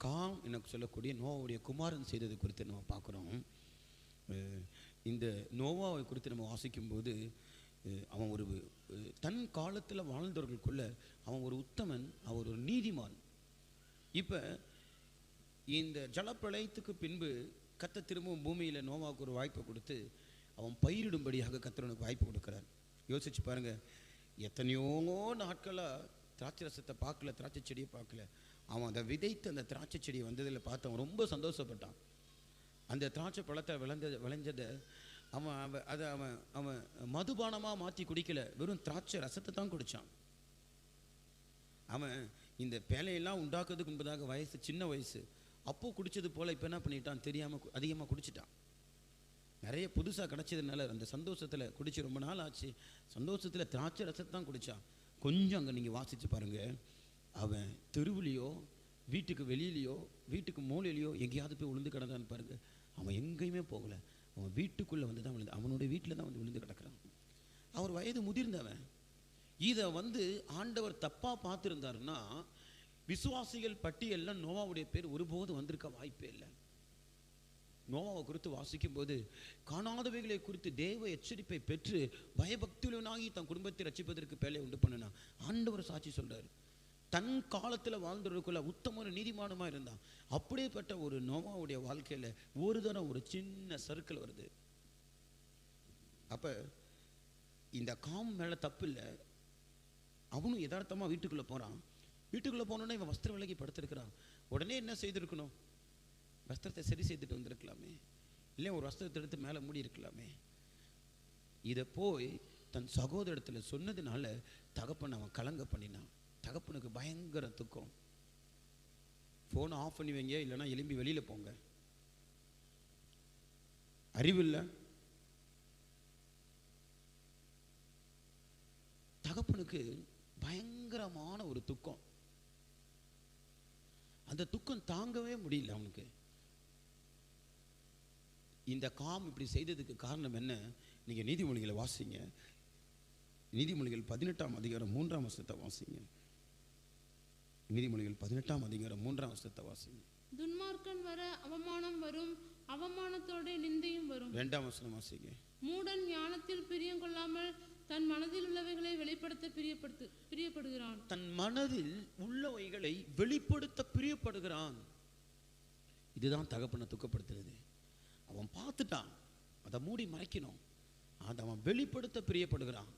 காம் எனக்கு சொல்லக்கூடிய நோவாவுடைய குமாரன் செய்தது குறித்து நம்ம பார்க்குறோம். இந்த நோவாவை குறித்து நம்ம வாசிக்கும்போது அவன் ஒரு தன் காலத்தில் வாழ்ந்தவர்களுக்குள்ள அவன் ஒரு உத்தமன், அவர் ஒரு நீதிமான். இப்போ இந்த ஜலப்பிரளயத்துக்கு பின்பு கர்த்தர் திரும்பவும் பூமியில் நோவாவுக்கு ஒரு வாய்ப்பை கொடுத்து அவன் பயிரிடும்படியாக கர்த்தருக்கு வாய்ப்பு கொடுக்குறார். யோசிச்சு பாருங்க, எத்தனையோ நாட்களாக திராட்சை ரசத்தை பார்க்கல, திராட்சை செடியை பார்க்கல. அவன் அதை விதைத்து அந்த திராட்சை செடியை வந்ததில் பார்த்து அவன் ரொம்ப சந்தோஷப்பட்டான். அந்த திராட்சை பழத்தை விளைஞ்சதை அவன் மதுபானமாக மாற்றி குடிக்கல, வெறும் திராட்சை ரசத்தை தான் குடித்தான். அவன் இந்த பேலையெல்லாம் உண்டாக்குறதுக்கு முன்பதாக வயசு சின்ன வயசு, அப்போ குடித்தது போல் இப்போ என்ன பண்ணிட்டான் தெரியாமல் அதிகமாக குடிச்சிட்டான். நிறைய புதுசாக கிடச்சதுனால அந்த சந்தோஷத்தில் குடிச்சு ரொம்ப நாள் ஆச்சு, சந்தோஷத்தில் திராட்சை ரசத்தை தான் குடித்தான். கொஞ்சம் அங்கே நீங்கள் வாசித்து பாருங்கள், அவன் தெருவுலையோ வீட்டுக்கு வெளியிலையோ வீட்டுக்கு மூலையிலையோ எங்கேயாவது போய் விழுந்து கிடந்தான்னு பாருங்கள். அவன் எங்கேயுமே போகலை, அவன் வீட்டுக்குள்ளே வந்து தான் விழுந்து, அவனுடைய வீட்டில் தான் வந்து விழுந்து கிடக்கிறான். அவர் வயது முதிர்ந்தவன். இதை ஆண்டவர் தப்பாக பார்த்துருந்தாருன்னா விசுவாசிகள் பட்டியலில் நோவாவுடைய பேர் ஒருபோது வந்திருக்க வாய்ப்பே இல்லை. நோவாவை குறித்து வாசிக்கும் போது காணாதவைகளை குறித்து தேவ எச்சரிப்பை பெற்று பயபக்தியுடனாகி தன் குடும்பத்தை ரட்சிப்பதற்கு பேலை உண்டு பண்ணினான். ஆண்டவர் சாட்சி சொல்றாரு, தன் காலத்தில் வாழ்ந்தவர்களுக்குள்ள உத்தம நீதிமானமாக இருந்தான். அப்படியேப்பட்ட ஒரு நோவாவுடைய வாழ்க்கையில் ஒரு தரம் ஒரு சின்ன சர்க்கிள் வருது. அப்போ இந்த காம் மேலே தப்பு இல்லை, அவனும் யதார்த்தமாக வீட்டுக்குள்ளே போகிறான். வீட்டுக்குள்ளே போனோன்னா இவன் வஸ்திரம் விலகி படுத்திருக்கிறான். உடனே என்ன செய்திருக்கணும்? வஸ்திரத்தை சரி செய்துட்டு வந்திருக்கலாமே, இல்லை ஒரு வஸ்திரத்தை எடுத்து மேலே மூடி இருக்கலாமே. இதை போய் தன் சகோதரத்தில் சொன்னதுனால தகப்பன் அவன் கலங்க பண்ணினான். தகப்பனுக்கு பயங்கர துக்கம். ஃபோனை ஆஃப் பண்ணி வைங்க, இல்லைன்னா எலும்பி வெளியில் போங்க. அறிவில்லை. தகப்பனுக்கு பயங்கரமான ஒரு துக்கம். அந்த துக்கம் தாங்கவே முடியல அவனுக்கு. இந்த காம் இப்படி செய்ததுக்கு காரணம் என்ன? நீங்க நீதிமொழிகளை வாசிங்க. நீதிமொழிகள் 18ஆம் அதிகாரம் 3ஆம் வசனத்தை வாசிங்க. நீதிமொழிகள் 18ஆம் அதிகாரம் 3ஆம் வசனத்தை வாசிங்க. துன்மார்க்கன் வர அவமானம் வரும், அவமானத்தோட நிந்தையும் வரும். 2ஆம் வசனம் வாசிங்க. மூடன் ஞானத்தில் பிரியம் கொள்ளாமல் தன் மனதில் உள்ளவைகளை வெளிப்படுத்த பிரியப்படுகிறான். தன் மனதில் உள்ளவைகளை வெளிப்படுத்த பிரியப்படுகிறான். இதுதான் தகப்பனை துக்கப்படுத்துறது. அவன் பார்த்துட்டான், அதை மூடி மறைக்கணும். அதை அவன் வெளிப்படுத்த பிரியப்படுகிறான்.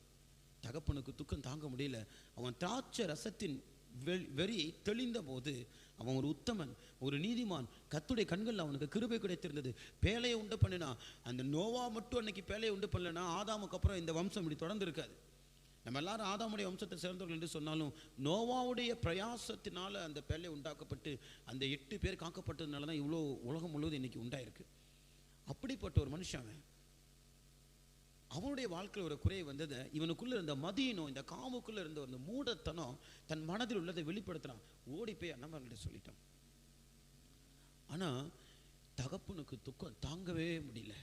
தகப்பனுக்கு துக்கம் தாங்க முடியல. அவன் திராட்சை ரசத்தின் வெறி தெளிந்த போது அவன் ஒரு உத்தமன், ஒரு நீதிமான். கர்த்தருடைய கண்கள் அவனுக்கு கிருபை கிடைத்திருந்தது. பேழையை உண்டு பண்ணினா. அந்த நோவா மட்டும் அன்னைக்கு பேழையை உண்டு பண்ணலன்னா ஆதாமுக்கு அப்புறம் இந்த வம்சம் இப்படி தொடர்ந்து இருக்காது. நம்ம எல்லாரும் ஆதாமுடைய வம்சத்தை சேர்ந்தவர்கள் என்று சொன்னாலும் நோவாவுடைய பிரயாசத்தினால அந்த பேழை உண்டாக்கப்பட்டு அந்த 8 பேர் காக்கப்பட்டதுனால தான் இவ்வளோ உலகம் முழுவதும் இன்னைக்கு உண்டாயிருக்கு. அப்படிப்பட்ட ஒரு மனுஷன் அவனுடைய வாழ்க்கையில் ஒரு குறை வந்ததை இவனுக்குள்ள இருந்த மதியினம், இந்த காமுக்குள்ள இருந்த அந்த மூடத்தனம் தன் மனதில் உள்ளதை வெளிப்படுத்துறான். ஓடி போய் அண்ணாமர்கிட்ட சொல்லிட்டான். ஆனா தகப்பனுக்கு துக்கம் தாங்கவே முடியல.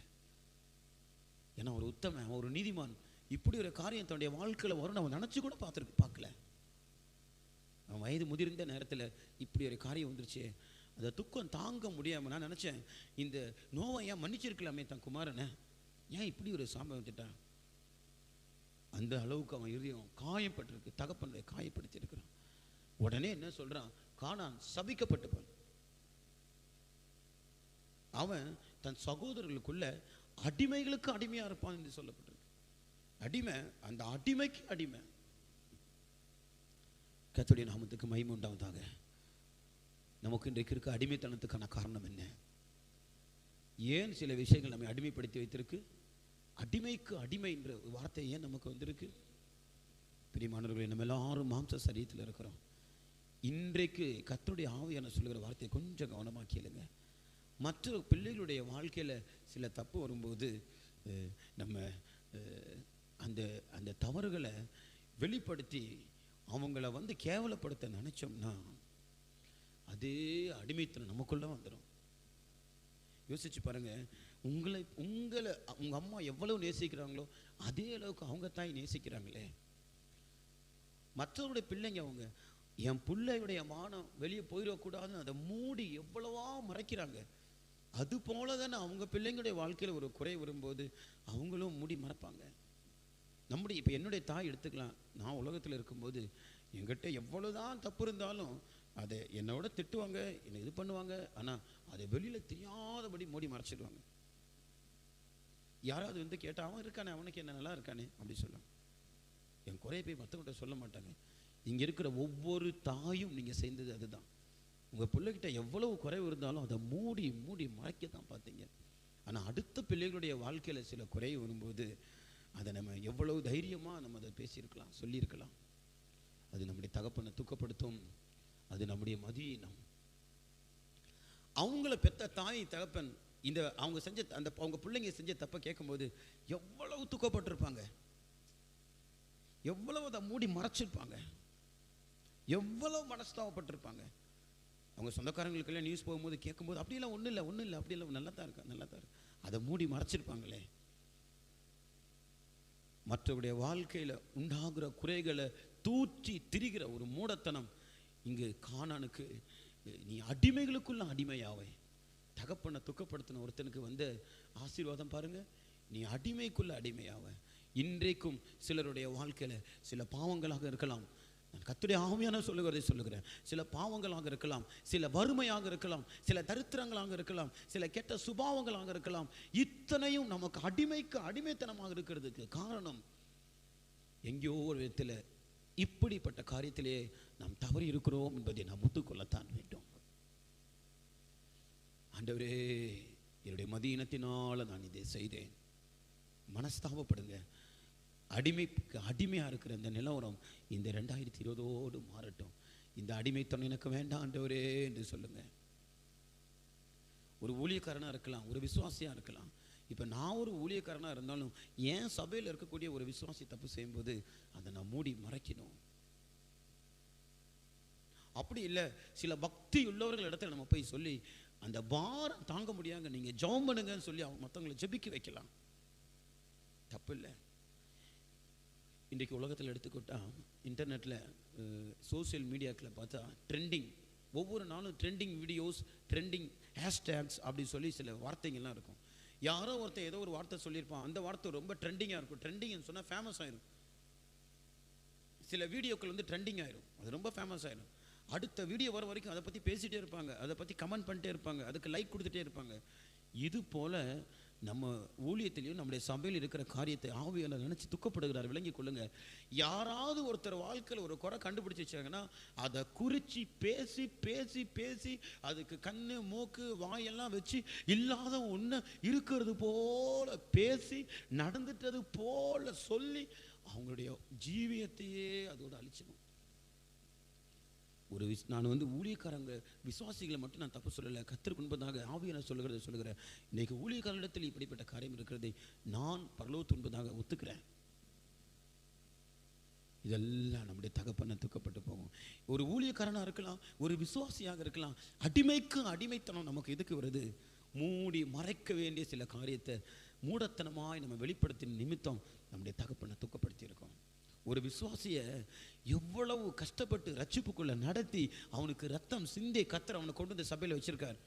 ஏன்னா ஒரு உத்தமன், ஒரு நீதிமான், இப்படி ஒரு காரியம் தன்னுடைய வாழ்க்கையில் வரும் அவன் நினைச்சு கூட பார்க்கல. அவன் வயது முதிர்ந்த நேரத்தில் இப்படி ஒரு காரியம் வந்துருச்சு. அந்த துக்கம் தாங்க முடியாம நான் நினைச்சேன், இந்த நோவை ஏன் மன்னிச்சிருக்கலாமே தன் குமாரனை, ஏன் இப்படி ஒரு சாம்பம் வந்துட்டான்? அந்த அளவுக்கு அவன் இருதயம் காயப்பட்டிருக்கு, தகப்பனை காயப்படுத்தி இருக்கிறான். உடனே என்ன சொல்றான்? கானான் சபிக்கப்பட்டவன். அவன் தன் சகோதரர்களுக்குள்ள அடிமைகளுக்கு அடிமையா இருப்பான் என்று சொல்லப்பட்டிருக்கு. அடிமை, அந்த அடிமைக்கு அடிமை. கர்த்தருடைய நாமத்துக்கு மகிமை உண்டாவதாக. நமக்கு இன்றைக்கு இருக்க அடிமைத்தனத்துக்கான காரணம் என்ன? ஏன் சில விஷயங்கள் நம்மை அடிமைப்படுத்தி வைத்திருக்கு? அடிமைக்கு அடிமை என்ற வார்த்தை ஏன் நமக்கு வந்திருக்கு? பிரியமானவர்களே, நம்ம எல்லாரும் மாம்ச சரீரத்தில் இருக்கிறோம். இன்றைக்கு கர்த்தருடைய ஆவியான சொல்லுகிற வார்த்தையை கொஞ்சம் கவனமாக கேளுங்க. மற்ற பிள்ளைகளுடைய வாழ்க்கையில் சில தப்பு வரும்போது நம்ம அந்த அந்த தவறுகளை வெளிப்படுத்தி அவங்கள கேவலப்படுத்த நினைச்சோம்னா அதே அடிமைத்தனம் நமக்குள்ள வந்துடும். யோசிச்சு பாருங்க. உங்களை உங்க அம்மா எவ்வளவு நேசிக்கிறாங்களோ அதே அளவுக்கு அவங்க தாய் நேசிக்கிறாங்களே. மற்றவருடைய பிள்ளைங்க அவங்க என் பிள்ளையுடைய மானம் வெளியே போயிடக்கூடாதுன்னு அதை மூடி எவ்வளவா மறைக்கிறாங்க. அது போல தானே அவங்க பிள்ளைங்களுடைய வாழ்க்கையில் ஒரு குறை வரும்போது அவங்களும் மூடி மறைப்பாங்க. நம்முடைய இப்போ என்னுடைய தாய் எடுத்துக்கலாம். நான் உலகத்தில் இருக்கும்போது என்கிட்ட எவ்வளவுதான் தப்பு இருந்தாலும் அதை என்னோட திட்டுவாங்க, என்னை இது பண்ணுவாங்க. ஆனால் அதை வெளியில் தெரியாதபடி மூடி மறைச்சிடுவாங்க. யாராவது கேட்டால் அவன் இருக்கானே, அவனுக்கு என்ன நல்லா இருக்கானே அப்படி சொல்லுவாங்க. என் குறைய போய் மற்றவங்கிட்ட சொல்ல மாட்டாங்க. இங்கே இருக்கிற ஒவ்வொரு தாயும் நீங்கள் செய்தது அதுதான். உங்கள் பிள்ளைகிட்ட எவ்வளவு குறைவு இருந்தாலும் அதை மூடி மூடி மறைக்கத்தான் பார்த்தீங்க. ஆனால் அடுத்த பிள்ளைகளுடைய வாழ்க்கையில் சில குறைவு வரும்போது அதை நம்ம எவ்வளவு தைரியமாக நம்ம அதை பேசியிருக்கலாம், சொல்லியிருக்கலாம். அது நம்முடைய தகப்பனை துக்கப்படுத்தும். அது நம்முடைய மதியினம். அவங்கள பெத்த தாய் தகப்பன் இந்த அவங்க செஞ்ச அந்த அவங்க பிள்ளைங்க செஞ்ச தப்பை கேட்கும்போது எவ்வளவு துக்கப்பட்டிருப்பாங்க, எவ்வளவு அதை மூடி மறைச்சிருப்பாங்க, எவ்வளவு மனஸ்தாபப்பட்டிருப்பாங்க. அவங்க சொந்தக்காரங்களுக்கெல்லாம் நியூஸ் போகும்போது கேட்கும்போது அப்படியெல்லாம் ஒன்றும் இல்லை அப்படியெல்லாம் நல்லா தான் இருக்கு. அதை மூடி மறைச்சிருப்பாங்களே. மற்றவருடைய வாழ்க்கையில் உண்டாகிற குறைகளை தூற்றி திரிகிற ஒரு மூடத்தனம் இங்கு கானானுக்கு. நீ அடிமைகளுக்குள்ள அடிமையாவே. தகப்பனை துக்கப்படுத்தின ஒருத்தனுக்கு ஆசீர்வாதம் பாருங்க, நீ அடிமைக்குள்ள அடிமையாவ. இன்றைக்கும் சிலருடைய வாழ்க்கையில் சில பாவங்களாக இருக்கலாம். நான் கர்த்தருடைய ஆவியான சொல்லுகிறதை சொல்லுகிறேன். சில பாவங்களாக இருக்கலாம், சில வறுமையாக இருக்கலாம், சில தரித்திரங்களாக இருக்கலாம், சில கெட்ட சுபாவங்களாக இருக்கலாம். இத்தனையும் நமக்கு அடிமைக்கு அடிமைத்தனமாக இருக்கிறதுக்கு காரணம் எங்கேயோ ஒரு விதத்தில் இப்படிப்பட்ட காரியத்திலே நாம் தவறி இருக்கிறோம் என்பதை நாம் ஒத்துக்கொள்ளத்தான் வேண்டும். ஆண்டவரே, என்னுடைய மதியினத்தினால நான் இதை செய்தேன். மனஸ்தாபப்படுங்க. அடிமையாக இருக்கிற இந்த நிலவரம் இந்த 2020 மாறட்டும். இந்த அடிமைத்தனம் எனக்கு வேண்டாம் ஆண்டவரே என்று சொல்லுங்க. ஒரு ஊழியக்காரனாக இருக்கலாம், ஒரு விசுவாசியாக இருக்கலாம். இப்போ நான் ஒரு ஊழியக்காரனாக இருந்தாலும் என் சபையில் இருக்கக்கூடிய ஒரு விசுவாசி தப்பு செய்யும்போது அதை நான் மூடி மறைக்கணும். அப்படி இல்லை, சில பக்தி உள்ளவர்கள் இடத்துல நம்ம போய் சொல்லி அந்த பாரம் தாங்க முடியாங்க, நீங்கள் ஜெபம் பண்ணுங்கன்னு சொல்லி அவங்க மற்றவங்களை ஜெபிக்க வைக்கலாம். தப்பு இல்லை. இன்றைக்கு உலகத்தில் எடுத்துக்கிட்டால் இன்டர்நெட்டில் சோசியல் மீடியாக்களில் பார்த்தா ட்ரெண்டிங், ஒவ்வொரு நாளும் ட்ரெண்டிங் வீடியோஸ், ட்ரெண்டிங் ஹேஷ்டேக்ஸ் அப்படி சொல்லி சில வார்த்தைகள்லாம் இருக்கும். யாரோ ஒருத்தர் ஏதோ ஒரு வார்த்தை சொல்லியிருப்பான், அந்த வார்த்தை ரொம்ப ட்ரெண்டிங்காக இருக்கும். ட்ரெண்டிங்னு சொன்னால் ஃபேமஸ் ஆயிரும். சில வீடியோக்கள் வந்து ட்ரெண்டிங் ஆயிரும், அது ரொம்ப ஃபேமஸ் ஆயிரும். அடுத்த வீடியோ வர வரைக்கும் அதை பற்றி பேசிகிட்டே இருப்பாங்க, அதை பற்றி கமெண்ட் பண்ணிட்டே இருப்பாங்க, அதுக்கு லைக் கொடுத்துட்டே இருப்பாங்க. இது போல் நம்ம ஊழியத்திலையும் நம்முடைய சபையில் இருக்கிற காரியத்தை ஆவியானவர் நினச்சி துக்கப்படுகிறார். விளங்கி கொள்ளுங்க. யாராவது ஒருத்தர் வாழ்க்கையில் ஒரு குறை கண்டுபிடிச்சி வச்சாங்கன்னா அதை குறித்து பேசி பேசி பேசி அதுக்கு கண்ணு மூக்கு வாயெல்லாம் வச்சு இல்லாத ஒன்று இருக்கிறது போல பேசி நடந்துட்டது போல சொல்லி அவங்களுடைய ஜீவியத்தையே அதோடு அழிச்சிடும். நான் வந்து ஊழியக்காரங்க விசுவாசிகளை மட்டும் நான் தப்பு சொல்லலை, கர்த்தருக்கு முன்பதாக ஆவியானவர் சொல்லுகிறேன். இன்றைக்கு ஊழியக்காரனிடத்தில் இப்படிப்பட்ட காரியம் இருக்கிறதை நான் பரலோகத்துக்கு முன்பதாக ஒத்துக்கிறேன். இதெல்லாம் நம்முடைய தகப்பனை துக்கப்பட்டு போகும். ஒரு ஊழியக்காரனாக இருக்கலாம், ஒரு விசுவாசியாக இருக்கலாம். அடிமைத்தனம் நமக்கு எதுக்கு வருது? மூடி மறைக்க வேண்டிய சில காரியத்தை மூடத்தனமாய் நம்ம வெளிப்படுத்தின நிமித்தம் நம்முடைய தகப்பனை துக்கப்படுத்தி இருக்கோம். ஒரு விசுவாசியை எவ்வளவு கஷ்டப்பட்டு ரட்சிப்புக்குள்ள நடத்தி அவனுக்கு ரத்தம் சிந்தி கர்த்தர் அவனை கொண்டு வந்து சபையில் வச்சிருக்கார்.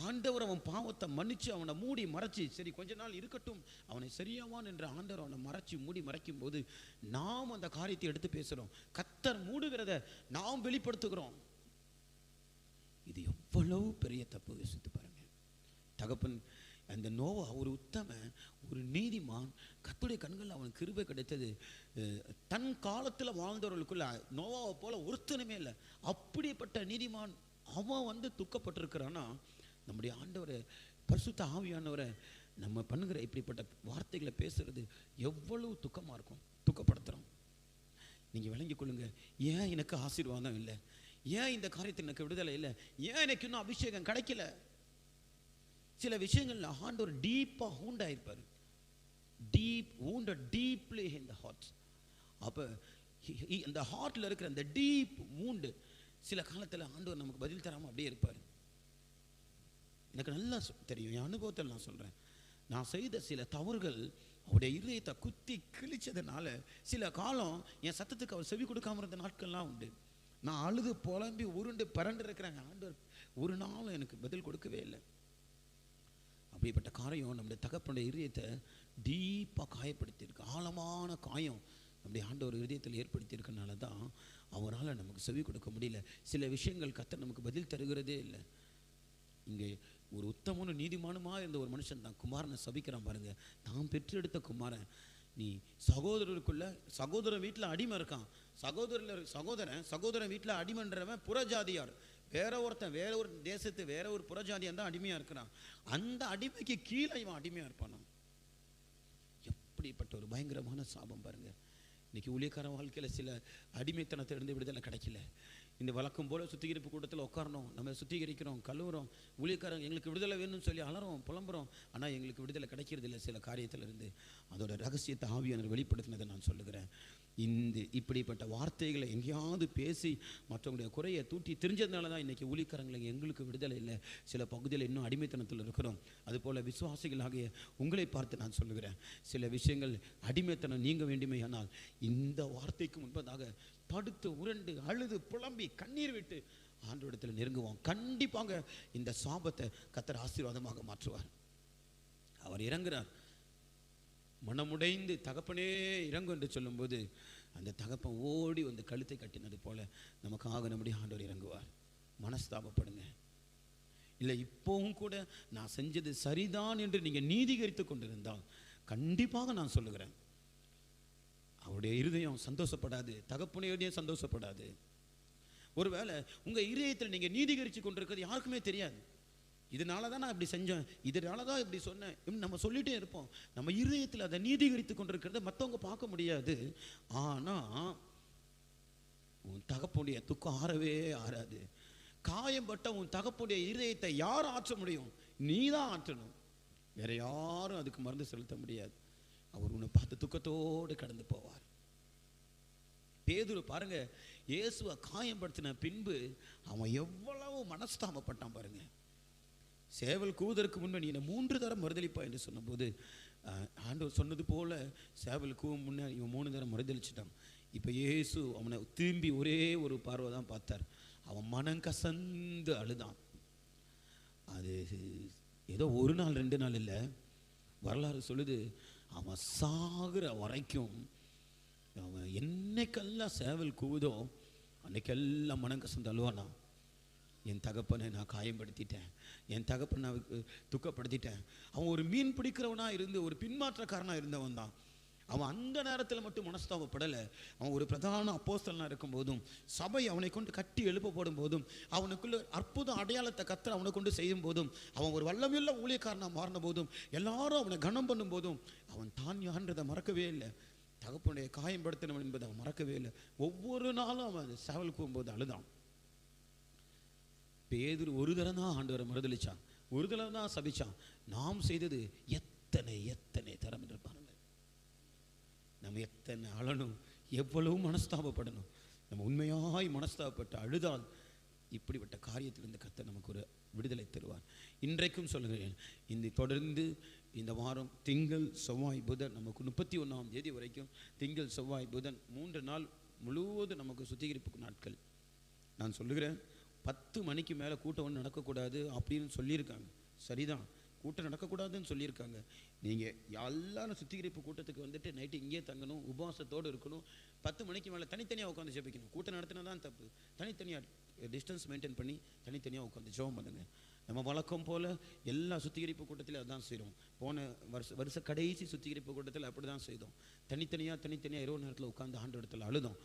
ஆண்டவர் அவன் பாவத்தை மன்னிச்சு அவனை மூடி மறைச்சி, சரி கொஞ்ச நாள் இருக்கட்டும் அவனை சரியாவான் என்ற ஆண்டவர் அவனை மறைச்சி மூடி மறைக்கும் போது நாம் அந்த காரியத்தை எடுத்து பேசுகிறோம். கர்த்தர் மூடுகிறத நாம் வெளிப்படுத்துகிறோம். இது எவ்வளவு பெரிய தப்பு, யோசித்து பாருங்க. தகப்பன் அந்த நோவா ஒரு உத்தம, ஒரு நீதிமான், கர்த்தருடைய கண்கள் அவனுக்கு கிருபை கிடைத்தது. தன் காலத்தில் வாழ்ந்தவர்களுக்குள்ள நோவாவை போல ஒருத்தனுமே இல்லை. அப்படிப்பட்ட நீதிமான் அவன் வந்து துக்கப்பட்டிருக்கிறான்னா, நம்முடைய ஆண்டவரை பரிசுத்த ஆவியானவரை நம்ம பண்ணுகிற இப்படிப்பட்ட வார்த்தைகளை பேசுறது எவ்வளவு துக்கமாக இருக்கும், துக்கப்படுத்துகிறோம். நீங்கள் விளங்கி கொள்ளுங்க. ஏன் எனக்கு ஆசீர்வாதம் இல்லை? ஏன் இந்த காரியத்தில் எனக்கு விடுதலை இல்லை? ஏன் எனக்கு இன்னும் அபிஷேகம் கிடைக்கல? சில விஷயங்கள்ல ஆண்டவர் டீப்பாக ஹூண்டாயிருப்பார். Deeply in the heart. அப்போ இந்த ஹார்ட்டில் இருக்கிற அந்த டீப் வூண்டு சில காலத்தில் ஆண்டவர் நமக்கு பதில் தராமல் அப்படியே இருப்பார். எனக்கு நல்லா தெரியும், என் அனுபவத்தில் நான் சொல்கிறேன். நான் செய்த சில தவறுகள் அவருடைய இதயத்தை குத்தி கிழிச்சதுனால சில காலம் என் சத்தத்துக்கு அவர் செவி கொடுக்காம இருந்த நாட்கள்லாம் உண்டு. நான் அழுது புலம்பி உருண்டு பரண்டு இருக்கிறேன். ஆண்டவர் ஒரு நாளும் எனக்கு பதில் கொடுக்கவே இல்லை. அப்படிப்பட்ட காரியம் நம்முடைய தகப்பனுடைய இதயத்தை டீப்பாக காயப்படுத்தியிருக்கு. ஆழமான காயம் நம்முடைய ஆண்டவர் இதயத்தில் ஏற்படுத்தியிருக்கனால தான் அவரால் நமக்கு செவி கொடுக்க முடியல. சில விஷயங்கள் கர்த்தர் நமக்கு பதில் தருகிறதே இல்லை. இங்கே ஒரு உத்தமனும் நீதிமானுமா இருந்த ஒரு மனுஷன் தான் குமாரனை சபிக்கிறான் பாருங்க. தான் பெற்றெடுத்த குமாரன், நீ சகோதரன் வீட்டில் அடிமை இருக்கான். சகோதரன் வீட்டில் அடிமைன்றவன் புறஜாதியார். வேற ஒரு தேசத்து வேற ஒரு புறஜாதியாக தான் அடிமையாக இருக்கிறான். அந்த அடிமைக்கு கீழே இவன் அடிமையாக இருப்பானா? எப்படிப்பட்ட ஒரு பயங்கரமான சாபம் பாருங்க. இன்னைக்கு ஊழியக்கார வாழ்க்கையில் சில அடிமைத்தனத்தை இருந்து விடுதலை கிடைக்கல. இந்த வழக்கம் போல சுத்திகரிப்பு கூட்டத்தில் உட்காரணும், நம்ம சுத்திகரிக்கிறோம், கழுவுறோம். ஊழியக்காரங்க எங்களுக்கு விடுதலை வேணும்னு சொல்லி அலறோம், புலம்புறோம். ஆனால் எங்களுக்கு விடுதலை கிடைக்கிறது இல்லை. சில காரியத்தில் இருந்து அதோட ரகசியத்தை ஆவியானவர் வெளிப்படுத்தினதை நான் சொல்லுகிறேன். இப்படிப்பட்ட வார்த்தைகளை எங்கேயாவது பேசி மற்றவங்களுடைய குறையை தூட்டி தெரிஞ்சதுனால தான் இன்றைக்கி ஊழியக்காரங்களுக்கு எங்களுக்கு விடுதலை இல்லை. சில பகுதியில் இன்னும் அடிமைத்தனத்தில் இருக்கிறோம். அதுபோல் விசுவாசிகளாகிய உங்களை பார்த்து நான் சொல்லுகிறேன், சில விஷயங்கள் அடிமைத்தனம் நீங்க வேண்டுமே. ஆனால் இந்த வார்த்தைக்கு முன்பதாக படுத்து உருண்டு அழுது புலம்பி கண்ணீர் விட்டு ஆண்டவரிடத்தில் நெருங்குவோம். கண்டிப்பாக இந்த சாபத்தை கர்த்தர் ஆசீர்வாதமாக மாற்றுவார். அவர் இறங்குறார். மனமுடைந்து தகப்பனே இறங்கும் என்று சொல்லும்போது அந்த தகப்பன் ஓடி வந்து கழுத்தை கட்டினது போல நமக்காக நம்முடைய ஆண்டவர் இறங்குவார். மனஸ்தாபப்படுங்க. இல்லை இப்போவும் கூட நான் செஞ்சது சரிதான் என்று நீங்கள் நீதிகரித்து கொண்டிருந்தால் கண்டிப்பாக நான் சொல்லுகிறேன், அவருடைய இருதயம் சந்தோஷப்படாது, தகப்பனையோடைய சந்தோஷப்படாது. ஒருவேளை உங்கள் இருதயத்தில் நீங்கள் நீதிகரித்து கொண்டிருக்கிறது யாருக்குமே தெரியாது. இதனால தான் நான் இப்படி செஞ்சேன், இதனால தான் இப்படி சொன்னேன், நம்ம சொல்லிகிட்டே இருப்போம். நம்ம இருதயத்தில் அதை நீதிகரித்து கொண்டிருக்கிறத மற்றவங்க பார்க்க முடியாது. ஆனால் உன் தகப்பனுடைய துக்கம் ஆறவே ஆறாது. காயம்பட்ட உன் தகப்பனுடைய இருதயத்தை யார் ஆற்ற முடியும்? நீ தான் ஆற்றணும். வேற யாரும் அதுக்கு மருந்து செலுத்த முடியாது. அவர் உன்னை பார்த்து துக்கத்தோடு கடந்து போவார். பேதுரு பாருங்க, இயேசுவை காயப்படுத்தின பின்பு அவன் எவ்வளவு மனஸ்தாபப்பட்டான் பாருங்க. சேவல் கூவதற்கு முன்பு நீ என்னை 3 தரம் மறுதளிப்பா என்று சொன்னபோது ஆண்டவர் சொன்னது போல சேவல் கூவும் முன்னே இவன் 3 தரம் மறுதளிச்சிட்டான். இப்போ இயேசு அவனை திரும்பி ஒரே ஒரு பார்வை தான் பார்த்தார். அவன் மனம் கசந்து அழுதான். அது ஏதோ ஒரு நாள் 2 நாள் இல்லை, வரலாறு சொல்லுது அவன் சாகிற வரைக்கும் அவன் என்னைக்கெல்லாம் சேவல் கூவுதோ அன்னைக்கெல்லாம் மனம் கசந்து அழுவானா. என் தகப்பனை நான் காயப்படுத்திட்டேன், என் தகப்பனை நான் துக்கப்படுத்திட்டேன். அவன் ஒரு மீன் பிடிக்கிறவனாக இருந்து ஒரு பின்மாற்றக்காரனாக இருந்தவன் தான். அவன் அந்த நேரத்தில் மட்டும் மனஸ்தாபப்படலை. அவன் ஒரு பிரதான அப்போஸ்தலனாக இருக்கும் போதும், சபை அவனை கொண்டு கட்டி எழுப்ப போடும் போதும், அவனுக்குள்ள அற்புத அடையாளத்தை கத்தர் அவனை கொண்டு செய்யும் போதும், அவன் ஒரு வல்லமையுள்ள ஊழியக்காரனாக மாறின போதும், எல்லாரும் அவனை கனம் பண்ணும் போதும் அவன் தான் யான்றதை மறக்கவே இல்லை. தகப்பனுடைய காயப்படுத்தினவன் என்பதை அவன் மறக்கவே இல்லை. ஒவ்வொரு நாளும் அவன் சேவல் கூவும்போது அழுதான். பேதுரு ஒரு தரம் தான் ஆண்டவரை மறுதளிச்சான், ஒரு தரம் தான் சபிச்சான். நாம் செய்தது எத்தனை எத்தனை தரம் என்று பாருங்கள். நம்ம எத்தனை அழணும், எவ்வளவு மனஸ்தாபப்படணும். நம்ம உண்மையாய் மனஸ்தாபப்பட்டு அழுதால் இப்படிப்பட்ட காரியத்திலிருந்து கர்த்தர் நமக்கு ஒரு விடுதலை தருவார். இன்றைக்கும் சொல்லுகிறேன், இந்த தொடர்ந்து இந்த வாரம் திங்கள் செவ்வாய் புதன் நமக்கு 31ஆம் தேதி வரைக்கும் திங்கள் செவ்வாய் புதன் 3 நாள் முழுவதும் நமக்கு சுத்திகரிப்பு நாட்கள். நான் சொல்லுகிறேன், 10 மணிக்கு மேலே கூட்டம் ஒன்று நடக்கக்கூடாது அப்படின்னு சொல்லியிருக்காங்க. சரிதான், கூட்டம் நடக்கக்கூடாதுன்னு சொல்லியிருக்காங்க. நீங்கள் எல்லாரும் சுத்திகரிப்பு கூட்டத்துக்கு வந்துட்டு நைட்டு இங்கேயே தங்கணும், உபவாசத்தோடு இருக்கணும். 10 மணிக்கு மேலே தனித்தனியாக உட்காந்து ஜெபிக்கணும். கூட்டம் நடத்தினா தான் தப்பு. தனித்தனியாக டிஸ்டன்ஸ் மெயின்டைன் பண்ணி தனித்தனியாக உட்காந்து ஜெபம் பண்ணுங்க. நம்ம வழக்கம் போல் எல்லா சுத்திகரிப்பு கூட்டத்திலும் அதான் செய்கிறோம். போன வருஷ கடைசி சுத்திகரிப்பு கூட்டத்தில் அப்படி தான் செய்தோம். தனித்தனியாக இரவு நேரத்தில் உட்காந்து ஆண்டு இடத்துல அழுதோம்.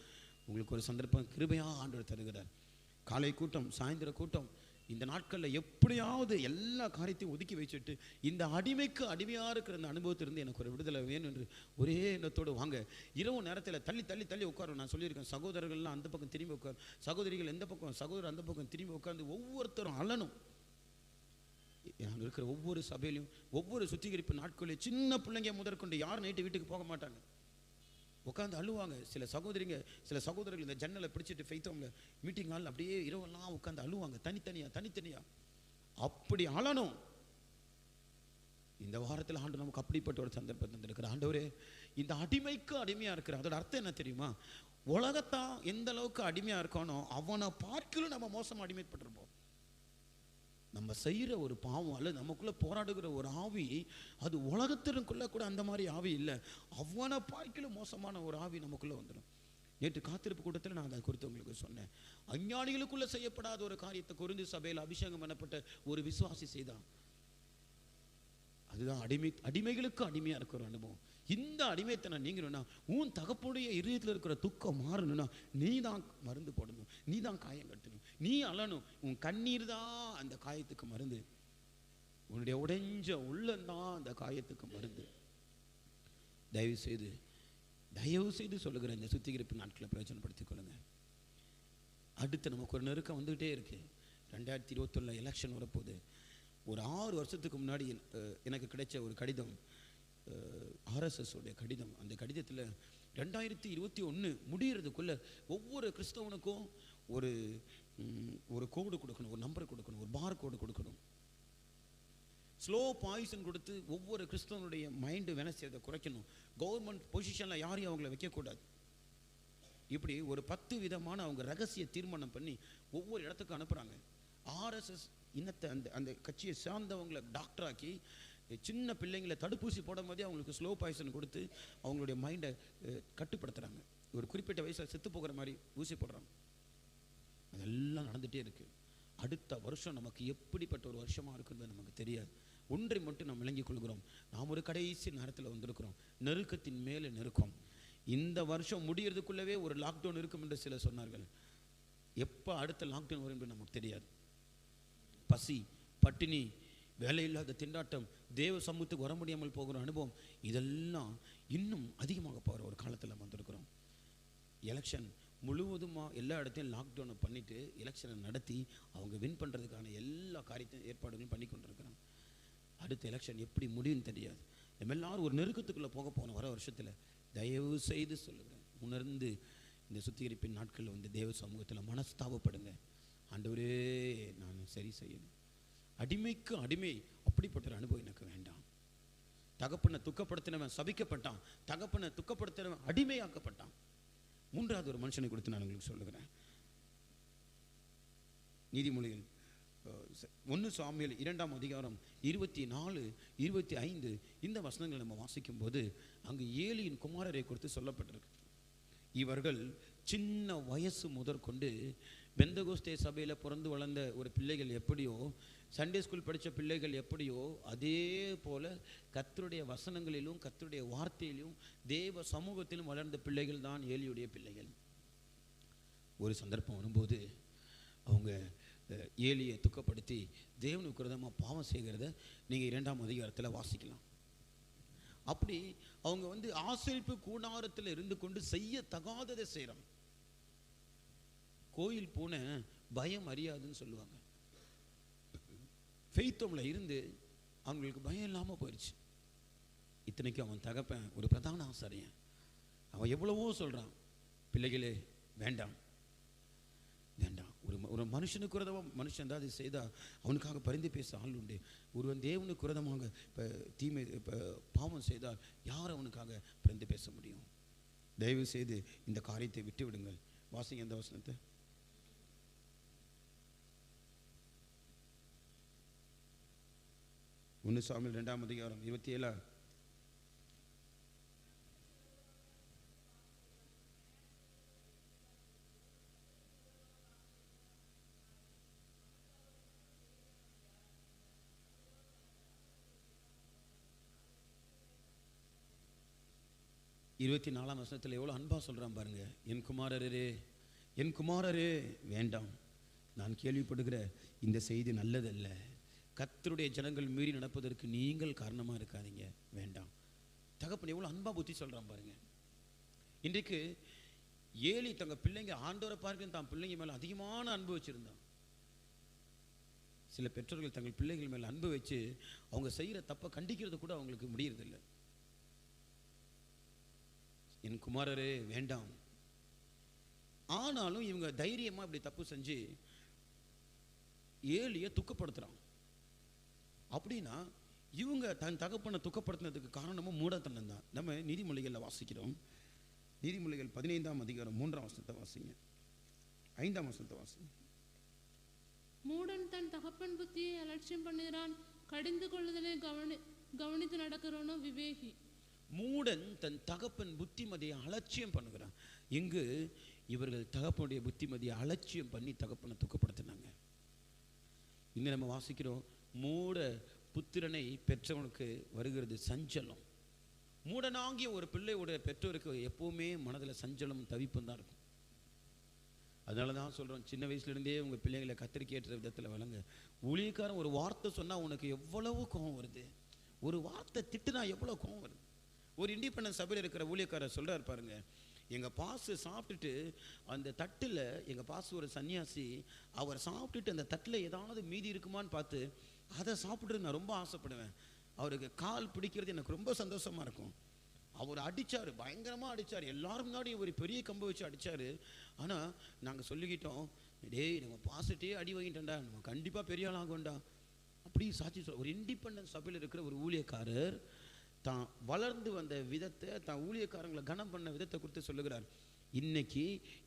உங்களுக்கு ஒரு சந்தர்ப்பம் கிருபையாக ஆண்டு தருகிறார். காலை கூட்டம், சாயந்தர கூட்டம், இந்த நாட்களில் எப்படியாவது எல்லா காரியத்தையும் ஒதுக்கி வச்சுட்டு இந்த அடிமைக்கு அடிமையாக இருக்கிற அந்த அனுபவத்திலிருந்து எனக்கு ஒரு விடுதலை வேணும் என்று ஒரே எண்ணத்தோடு வாங்க. இரவு நேரத்தில் தள்ளி உட்காரும். நான் சொல்லியிருக்கேன், சகோதரர்கள்லாம் அந்த பக்கம் திரும்பி உட்கார், சகோதரிகள் எந்த பக்கம், சகோதரர் அந்த பக்கம் திரும்பி உட்கார்ந்து ஒவ்வொருத்தரும் அழணும். நாங்கள் இருக்கிற ஒவ்வொரு சபையிலையும் ஒவ்வொரு சுத்திகரிப்பு நாட்களில் சின்ன பிள்ளைங்க முதற்கொண்டு யார் நைட்டு வீட்டுக்கு போக மாட்டாங்க, உட்காந்து அழுவாங்க. சில சகோதரர்கள் இந்த ஜன்னலை பிடிச்சிட்டு ஃபெய்த்தவங்க மீட்டிங் ஹால் அப்படியே இரவெல்லாம் உட்காந்து அழுவாங்க. தனித்தனியா அப்படி அழணும். இந்த வாரத்தில் ஆண்டு நமக்கு அப்படிப்பட்ட ஒரு சந்தர்ப்பம் தந்திருக்கிற. ஆண்டவரே, இந்த அடிமைக்கு அடிமையா இருக்கிற அதோட அர்த்தம் என்ன தெரியுமா? உலகத்தான் எந்த அளவுக்கு அடிமையா இருக்கானோ அவனை பார்க்கலும் நம்ம மோசமா அடிமைப்பட்டிருப்போம். நம்ம செய்கிற ஒரு பாவம் அல்லது நமக்குள்ளே போராடுகிற ஒரு ஆவி, அது உலகத்திற்குள்ளே கூட அந்த மாதிரி ஆவி இல்லை, அவனை பார்க்கலும் மோசமான ஒரு ஆவி நமக்குள்ளே வந்துடும். நேற்று காத்திருப்பு கூட்டத்தில் நான் அதை குறித்து உங்களுக்கு சொன்னேன். அஞ்ஞானிகளுக்குள்ளே செய்யப்படாத ஒரு காரியத்தை கொரிந்து சபையில் அபிஷேகம் பண்ணப்பட்ட ஒரு விசுவாசி செய்தான். அதுதான் அடிமைகளுக்கு அடிமையாக இருக்கிற அனுபவம். இந்த அடிமைத்தனை நீங்கணும்னா, உன் தகப்புடைய இதயத்தில் இருக்கிற துக்கம் மாறணும்னா, நீ தான் மருந்து போடணும், நீ தான் காயம் கட்டணும், நீ அழணும். உன் கண்ணீர் தான் அந்த காயத்துக்கு மருந்து, உன்னுடைய உடைஞ்ச உள்ளந்தான் அந்த காயத்துக்கு மருந்து. தயவு செய்து சொல்லுகிற இந்த சுத்திகரிப்பு நாட்களை பிரயோஜனப்படுத்திக் கொள்ளுங்க. அடுத்து நமக்கு ஒரு நெருக்கம் வந்துகிட்டே இருக்கு. 2021 எலெக்ஷன் வரப்போகுது. ஒரு 6 வருஷத்துக்கு முன்னாடி எனக்கு கிடைச்ச ஒரு கடிதம், RSS உடைய கடிதம். அந்த கடிதத்தில் 2021 முடிகிறதுக்குள்ள ஒவ்வொரு கிறிஸ்தவனுக்கும் ஒரு கோடு கொடுக்கணும், ஒரு நம்பர் கொடுக்கணும், ஒரு பார் கோடு கொடுக்கணும். ஸ்லோ பாய்சன் கொடுத்து ஒவ்வொரு கிறிஸ்தவனுடைய மைண்டு வேலை செய்யறதை குறைக்கணும். கவர்மெண்ட் பொசிஷனில் யாரையும் அவங்கள வைக்கக்கூடாது. இப்படி ஒரு 10 விதமான அவங்க ரகசிய தீர்மானம் பண்ணி ஒவ்வொரு இடத்துக்கும் அனுப்புகிறாங்க. RSS இன்னத்தை அந்த கட்சியை சார்ந்தவங்களை டாக்டராக்கி சின்ன பிள்ளைங்களை தடுப்பூசி போடும் போதே அவங்களுக்கு ஸ்லோ பாய்சன் கொடுத்து அவங்களுடைய மைண்டை கட்டுப்படுத்துகிறாங்க. ஒரு குறிப்பிட்ட வயசில் செத்து போகிற மாதிரி ஊசி போடுறாங்க. அதெல்லாம் நடந்துகிட்டே இருக்குது. அடுத்த வருஷம் நமக்கு எப்படிப்பட்ட ஒரு வருஷமாக இருக்குன்னு நமக்கு தெரியாது. ஒன்றை மட்டும் நாம் விளங்கிக் கொள்கிறோம், நாம் ஒரு கடைசி நேரத்தில் வந்திருக்கிறோம். நெருக்கத்தின் மேலே நெருக்கம். இந்த வருஷம் முடியறதுக்குள்ளவே ஒரு லாக்டவுன் இருக்கும் என்று சிலர் சொன்னார்கள். எப்போ அடுத்த லாக்டவுன் வரும் என்று நமக்கு தெரியாது. பசி, பட்டினி, வேலையில்லாத திண்டாட்டம், தேவ சமூகத்துக்கு வர முடியாமல் போகிற அனுபவம், இதெல்லாம் இன்னும் அதிகமாக போகிற ஒரு காலத்தில் வந்திருக்கிறோம். எலெக்ஷன் முழுவதுமாக எல்லா இடத்தையும் லாக்டவுனை பண்ணிவிட்டு எலெக்ஷனை நடத்தி அவங்க வின் பண்ணுறதுக்கான எல்லா காரியத்தையும் ஏற்பாடுகளும் பண்ணி கொண்டிருக்கிறாங்க. அடுத்த எலெக்ஷன் எப்படி முடியும்னு தெரியாது. நம்ம எல்லாரும் ஒரு நெருக்கத்துக்குள்ளே போக போகணும். வர வருஷத்தில் தயவு செய்து சொல்லுகிறேன், உணர்ந்து இந்த சுத்திகரிப்பின் நாட்களில் வந்து தேவ சமூகத்தில் மனஸ்தாபப்படுங்க. ஆண்டவரே, நான் சரி செய்யணும். அடிமைக்கு அடிமை, அப்படிப்பட்ட ஒரு அனுபவம் எனக்கு வேண்டாம். தகப்பனை துக்கப்படுத்தினவன் சபிக்கப்பட்டான், தகப்பனை துக்கப்படுத்தினவன் அடிமையாக்கப்பட்டான். மூன்றாவது ஒரு மனுஷனை கொடுத்து நான் உங்களுக்கு சொல்லுகிறேன். நீதிமொழிகள் 1 சாமுவேல் 2ஆம் அதிகாரம் 24, 25 இந்த வசனங்களை நம்ம வாசிக்கும் போது அங்கு ஏலியின் குமாரரை குறித்து சொல்லப்பட்டிருக்கு. இவர்கள் சின்ன வயசு முதற்கொண்டு பெந்தகோஸ்தே சபையில் பிறந்து வளர்ந்த ஒரு பிள்ளைகள் எப்படியோ, சண்டே ஸ்கூல் படித்த பிள்ளைகள் எப்படியோ, அதே போல் கர்த்தருடைய வசனங்களிலும் கர்த்தருடைய வார்த்தையிலும் தேவ சமூகத்திலும் வளர்ந்த பிள்ளைகள் தான் ஏலியுடைய பிள்ளைகள். ஒரு சந்தர்ப்பம் வரும்போது அவங்க ஏலியை துக்கப்படுத்தி தேவனுக்கு விரோதமாக பாவம் செய்கிறத நீங்கள் 2ஆம் அதிகாரத்தில் வாசிக்கலாம். அப்படி அவங்க வந்து ஆசரிப்பு கூடாரத்தில் இருந்து கொண்டு செய்ய தகாததை செய்கிறாங்க. கோயில் போன பயம் அறியாதுன்னு சொல்லுவாங்க. ஃபெய்த்தோமில் இருந்து அவங்களுக்கு பயம் இல்லாமல் போயிடுச்சு. இத்தனைக்கும் அவன் தகப்பன் ஒரு பிரதான ஆசாரியன். அவன் எவ்வளவோ சொல்கிறான், பிள்ளைகளே வேண்டாம் வேண்டாம். ஒரு மனுஷனுக்கு விரோதமாக மனுஷன் ஏதாவது செய்தால் அவனுக்காக பரிந்து பேச ஆள் உண்டு. ஒருவன் தேவனுக்கு விரோதமாக இப்போ தீமை இப்போ பாவம் செய்தால் யார் அவனுக்காக பரிந்து பேச முடியும்? தயவு செய்து இந்த காரியத்தை விட்டு விடுங்கள். வாசிங்க இந்த வசனத்தை. 1 சாமுவேல் 2ஆம் அதிகாரம் 27. இருபத்தி 4ஆம் வசனத்தில் எவ்வளோ அன்பா சொல்கிறான் பாருங்க. என் குமாரரே, என் குமாரரே வேண்டாம். நான் கேள்விப்படுகிற இந்த செய்தி நல்லதல்ல. கர்த்தருடைய ஜனங்கள் மீறி நடப்பதற்கு நீங்கள் காரணமாக இருக்காதீங்க, வேண்டாம். தகப்பன் எவ்வளோ அன்பா புத்தி சொல்கிறான் பாருங்க. இன்றைக்கு ஏலி தங்க பிள்ளைங்க ஆண்டவரை பார்க்க தான் பிள்ளைங்க மேலே அதிகமான அன்பு வச்சுருந்தான். சில பெற்றோர்கள் தங்கள் பிள்ளைகள் மேலே அன்பு வச்சு அவங்க செய்கிற தப்பை கண்டிக்கிறது கூட அவங்களுக்கு முடியறதில்லை. என் குமாரரே வேண்டாம். ஆனாலும் இவங்க தைரியமாக இப்படி தப்பு செஞ்சு ஏலியை துக்கப்படுத்துகிறான். அப்படின்னா இவங்க தன் தகப்பனை துக்கப்படுத்தினதுக்கு காரணமும் மூடத்தனம் தான். நம்ம நீதிமொழிகளில் வாசிக்கிறோம். நீதிமொழிகள் 15ஆம் அதிகாரம் 3ஆம் வசனத்தை வாசிங்க. 5ஆம் வசனத்தை வாசிங்க. மூடன் தன் தகப்பன் புத்தியை அலட்சியம் பண்ணுகிறான், கடிந்து கொள்ளுதலை கவனித்து நடக்கிறவனோ விவேகி. மூடன் தன் தகப்பன் புத்திமதியை அலட்சியம் பண்ணுகிறான். இங்கு இவர்கள் தகப்பனுடைய புத்திமதியை அலட்சியம் பண்ணி தகப்பனை துக்கப்படுத்தினாங்க. இன்னும் நம்ம வாசிக்கிறோம், மூட புத்திரனை பெற்றவனுக்கு வருகிறது சஞ்சலம். மூடனாகிய ஒரு பிள்ளையுடைய பெற்றோருக்கு எப்பவுமே மனதில் சஞ்சலம் தவிப்பும் தான் இருக்கும். அதனால தான் சொல்கிறோம், சின்ன வயசுலேருந்தே உங்கள் பிள்ளைகளை கத்திரிக்கேற்ற விதத்தில் வளங்க. ஊழியக்காரன் ஒரு வார்த்தை சொன்னால் உனக்கு எவ்வளவு கோபம் வருது, ஒரு வார்த்தை திட்டுனா எவ்வளோ கோபம் வருது. ஒரு இண்டிபெண்டன்ட் சபையில் இருக்கிற ஊழியக்காரர் சொல்கிறார் பாருங்க, எங்கள் பாசு சாப்பிட்டுட்டு அந்த தட்டில், எங்கள் பாசு ஒரு சன்னியாசி, அவர் சாப்பிட்டுட்டு அந்த தட்டில் ஏதாவது மீதி இருக்குமான்னு பார்த்து அதை சாப்பிட்றது நான் ரொம்ப ஆசைப்படுவேன். அவருக்கு கால் பிடிக்கிறது எனக்கு ரொம்ப சந்தோஷமாக இருக்கும். அவர் அடித்தார், பயங்கரமாக அடித்தார், எல்லாரும் முன்னாடி ஒரு பெரிய கம்பை வச்சு அடித்தார். ஆனால் நாங்கள் சொல்லிக்கிட்டோம், டேய் நம்ம பாசிட்டே அடி வாங்கிட்டோம்டா, நம்ம கண்டிப்பாக பெரிய ஆள் ஆகும்டா அப்படி சாட்சி சொல்ல. ஒரு இண்டிபெண்டன்ட் சபையில் இருக்கிற ஒரு ஊழியக்காரர் தான் வளர்ந்து வந்த விதத்தை, தான் ஊழியக்காரங்களை கனம் பண்ண விதத்தை குறித்து சொல்லுகிறார். இன்னைக்கு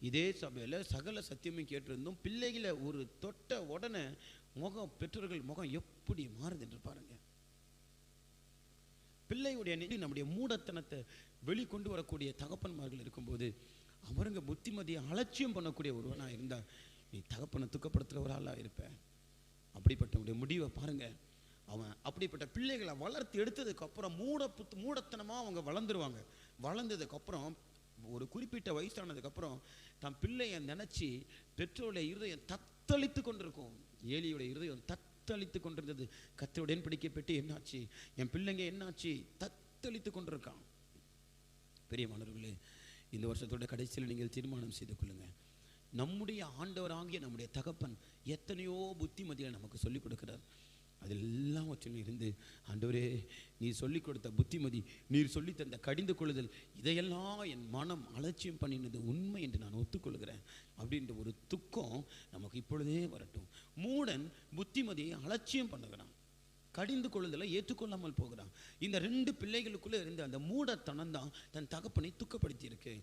இதே சபையில் சகல சத்தியமும் கேட்டிருந்தோம், பிள்ளைகளை ஒரு தொட்ட உடனே முகம், பெற்றோர்கள் முகம் எப்படி மாறுது என்று பாருங்க. பிள்ளையுடைய நம்முடைய மூடத்தனத்தை வெளிக்கொண்டு வரக்கூடிய தகப்பன்மார்கள் இருக்கும்போது அவருங்க புத்திமதியை அலட்சியம் பண்ணக்கூடிய ஒருவனாக இருந்தால் நீ தகப்பனை துக்கப்படுத்துகிற ஒரு ஆளாக இருப்ப. அப்படிப்பட்ட முடிவை பாருங்க. அவன் அப்படிப்பட்ட பிள்ளைகளை வளர்த்து எடுத்ததுக்கப்புறம் மூடத்தனமாக அவங்க வளர்ந்துருவாங்க. வளர்ந்ததுக்கப்புறம் ஒரு குறிப்பிட்ட வயசானதுக்கப்புறம் தன் பிள்ளையை நினச்சி பெற்றோருடைய இருதயம் தத்தளித்து கொண்டிருக்கும். ஏலியுடைய இருதயம் தத்தளித்து கொண்டிருந்தது. கர்த்தருடைய உடன்படிக்கை பெட்டி என்னாச்சு, என் பிள்ளைங்க என்னாச்சு, தத்தளித்து கொண்டிருக்கான். பிரியமானவர்களே, இந்த வருஷத்தோட கடைசியில் நீங்கள் தீர்மானம் செய்து கொள்ளுங்க. நம்முடைய ஆண்டவராகிய நம்முடைய தகப்பன் எத்தனையோ புத்திமதியை நமக்கு சொல்லிக் கொடுக்கிறார். அதெல்லாம் இருந்து, ஆண்டவரே நீர் சொல்லிக் கொடுத்த புத்திமதி, நீர் சொல்லி தந்த கடிந்து கொள்ளுதல், இதையெல்லாம் என் மனம் அலட்சியம் பண்ணினது உண்மை என்று நான் ஒத்துக்கொள்கிறேன் அப்படின்ற ஒரு துக்கம் நமக்கு இப்பொழுதே வரட்டும். மூடன் புத்திமதியை அலட்சியம் பண்ணுகிறான், கடிந்து கொள்ளுதலை ஏற்றுக்கொள்ளாமல் போகிறான். இந்த 2 பிள்ளைகளுக்குள்ளே இருந்த அந்த மூடத்தனம் தான் தன் தகப்பனை துக்கப்படுத்தி இருக்கு.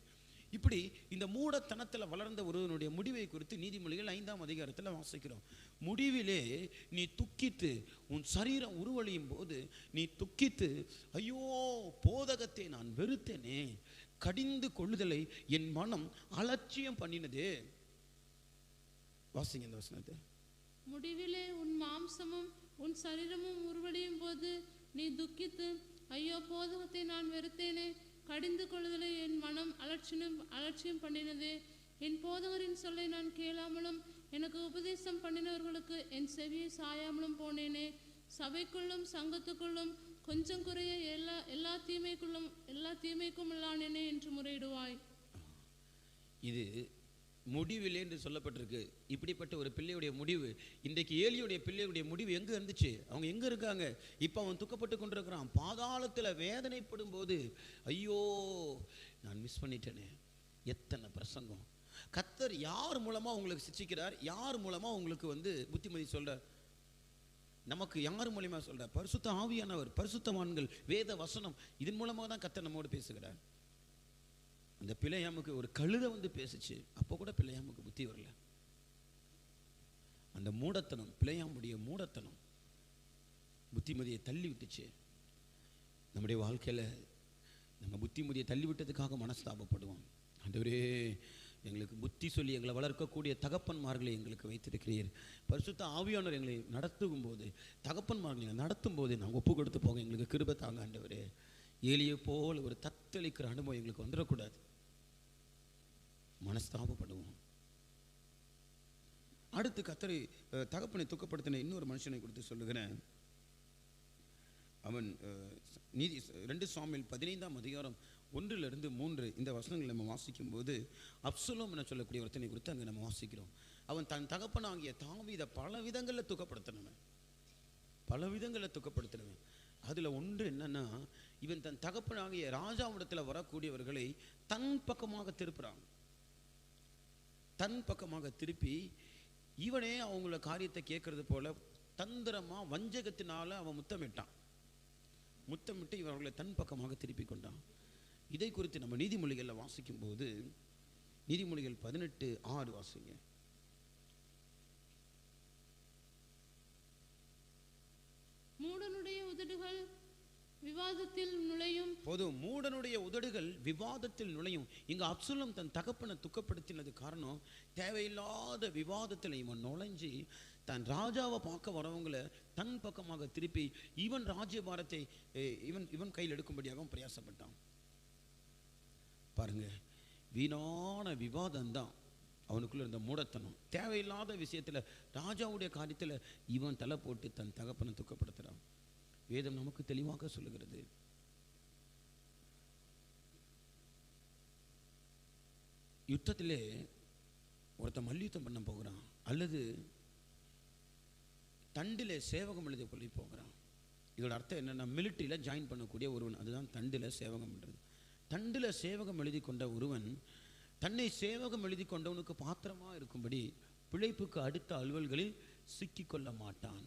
இப்படி இந்த மூடத்தனத்தில் வளர்ந்த ஒருவனுடைய முடிவை குறித்து நீதிமொழிகள் 5ஆம் அதிகாரத்தில் வாசிக்கிறோம். முடிவிலே நீ துக்கித்து உன் சரீரம் உருவழியும் போது நீ துக்கித்து, ஐயோ போதகத்தை நான் வெறுத்தேனே, கடிந்து கொள்ளுதலை என் மனம் அலட்சியம் பண்ணினதே. வாசிங்க இந்த வசனத்தை. முடிவிலே உன் மாம்சமும் உன் சரீரமும் உருவழியும் போது நீ துக்கித்து, ஐயோ போதகத்தை நான் வெறுத்தேனே, கடிந்து கொள்ளுதலை என் மனம் அலட்சியம் பண்ணினதே. என் போதகரின் சொல்லை நான் கேளாமலும் எனக்கு உபதேசம் பண்ணினவர்களுக்கு என் செவியை சாயாமலும் போனேனே. சபைக்குள்ளும் சங்கத்துக்குள்ளும் கொஞ்சம் குறைய எல்லா தீமைக்கும் உள்ளானேனே என்று முறையிடுவாய். இது முடிவிலே என்று சொல்லப்பட்டிருக்கு. இப்படிப்பட்ட ஒரு பிள்ளையுடைய முடிவு, இன்றைக்கு ஏலியுடைய பிள்ளையுடைய முடிவு எங்கே இருந்துச்சு? அவங்க எங்கே இருக்காங்க? இப்போ அவன் துக்கப்பட்டு கொண்டிருக்கிறான், பாதாளத்தில் வேதனைப்படும் போது, ஐயோ நான் மிஸ் பண்ணிட்டேனே. எத்தனை பிரசங்கம்! கர்த்தர் யார் மூலமாக உங்களுக்கு சிச்சிக்கிறார்? யார் மூலமாக உங்களுக்கு புத்திமதி சொல்கிறார்? நமக்கு யார் மூலமாக சொல்கிறார்? பரிசுத்த ஆவியானவர், பரிசுத்தவான்கள், வேத வசனம், இதன் மூலமாக தான் கர்த்தர் நம்மோடு பேசுகிறார். அந்த பிள்ளையாமுக்கு ஒரு கழுதை பேசுச்சு, அப்போ கூட பிள்ளையாமுக்கு புத்தி வரல. அந்த மூடத்தனம், பிள்ளையாமுடைய மூடத்தனம் புத்திமதியை தள்ளி விட்டுச்சு. நம்முடைய வாழ்க்கையில் நம்ம புத்திமதியை தள்ளி விட்டதுக்காக மனஸ்தாபப்படுவோம். ஆண்டவரே எங்களுக்கு புத்தி சொல்லி எங்களை வளர்க்கக்கூடிய தகப்பன்மார்களை எங்களுக்கு வைத்திருக்கிறீர். பரிசுத்த ஆவியானவர் எங்களை நடத்தும் போது, தகப்பன்மார்களை நடத்தும் போது நாங்கள் ஒப்பு கொடுத்து போங்க, எங்களுக்கு கிருபை தாங்க ஆண்டவரே. ஏலியை போல் ஒரு தத்தளிக்கிற அனுபவம் எங்களுக்கு வந்துடக்கூடாது. மனஸ்தாபப்படுவோம். அடுத்து கர்த்தரை தகப்பனை துக்கப்படுத்தின இன்னொரு மனுஷனை குறித்து சொல்லுகிறேன். அவன் 2 சாமுவேல் 15ஆம் அதிகாரம் 1-3 இந்த வசனங்களை நம்ம வாசிக்கும் போது அப்சலோம் என சொல்லக்கூடிய ஒருத்தனை குறித்து அங்கே நம்ம வாசிக்கிறோம். அவன் தன் தகப்பனாகிய தாவீதை பல விதங்களில் துக்கப்படுத்தினவன். அதில் ஒன்று என்னன்னா, இவன் தன் தகப்பனாகிய ராஜாவிடத்தில் வரக்கூடியவர்களை தன் பக்கமாக திருப்பி இவனே அவங்கள காரியத்தை கேட்கறது போல தந்திரமா வஞ்சகத்தினால அவன் முத்தமிட்டு இவர்களை தன் பக்கமாக திருப்பி கொண்டான். இதை குறித்து நம்ம நீதிமொழிகளில் வாசிக்கும் போது, நீதிமொழிகள் 18:6 வாசிங்க. மூடனுடைய உதடுகள் விவாதத்தில் நுழையும். போதும், மூடனுடைய உதடுகள் விவாதத்தில் நுழையும். இங்க அப்சலோம் தன் தகப்பனை துக்கப்படுத்தினது காரணம், தேவையில்லாத விவாதத்தில் இவன் நுழைஞ்சி தன் ராஜாவை பார்க்க வரவங்களை தன் பக்கமாக திருப்பி இவன் ராஜ்யபாரத்தை இவன் கையில் எடுக்கும்படியாக பிரயாசப்பட்டான். பாருங்க, வீணான விவாதம் தான் அவனுக்குள்ள இருந்த மூடத்தனம். தேவையில்லாத விஷயத்துல, ராஜாவுடைய காரியத்துல இவன் தலை போட்டு தன் தகப்பனை துக்கப்படுத்துறான். வேதம் நமக்கு தெளிவாக சொல்லுகிறது. யுத்தத்திலே ஒருத்தன் மல்யுத்தம் பண்ண போகிறான், அல்லது தண்டிலே சேவகம் எழுதி கொள்ளி போகிறான். இதோட அர்த்தம் என்னன்னா, மிலிட்டரியில் ஜாயின் பண்ணக்கூடிய ஒருவன், அதுதான் தண்டில் சேவகம் பண்ணுறது. தண்டில் சேவகம் எழுதி கொண்ட ஒருவன் தன்னை சேவகம் எழுதி கொண்டவனுக்கு பாத்திரமா இருக்கும்படி பிழைப்புக்கு அடுத்த அலுவல்களில் சிக்கிக்கொள்ள மாட்டான்.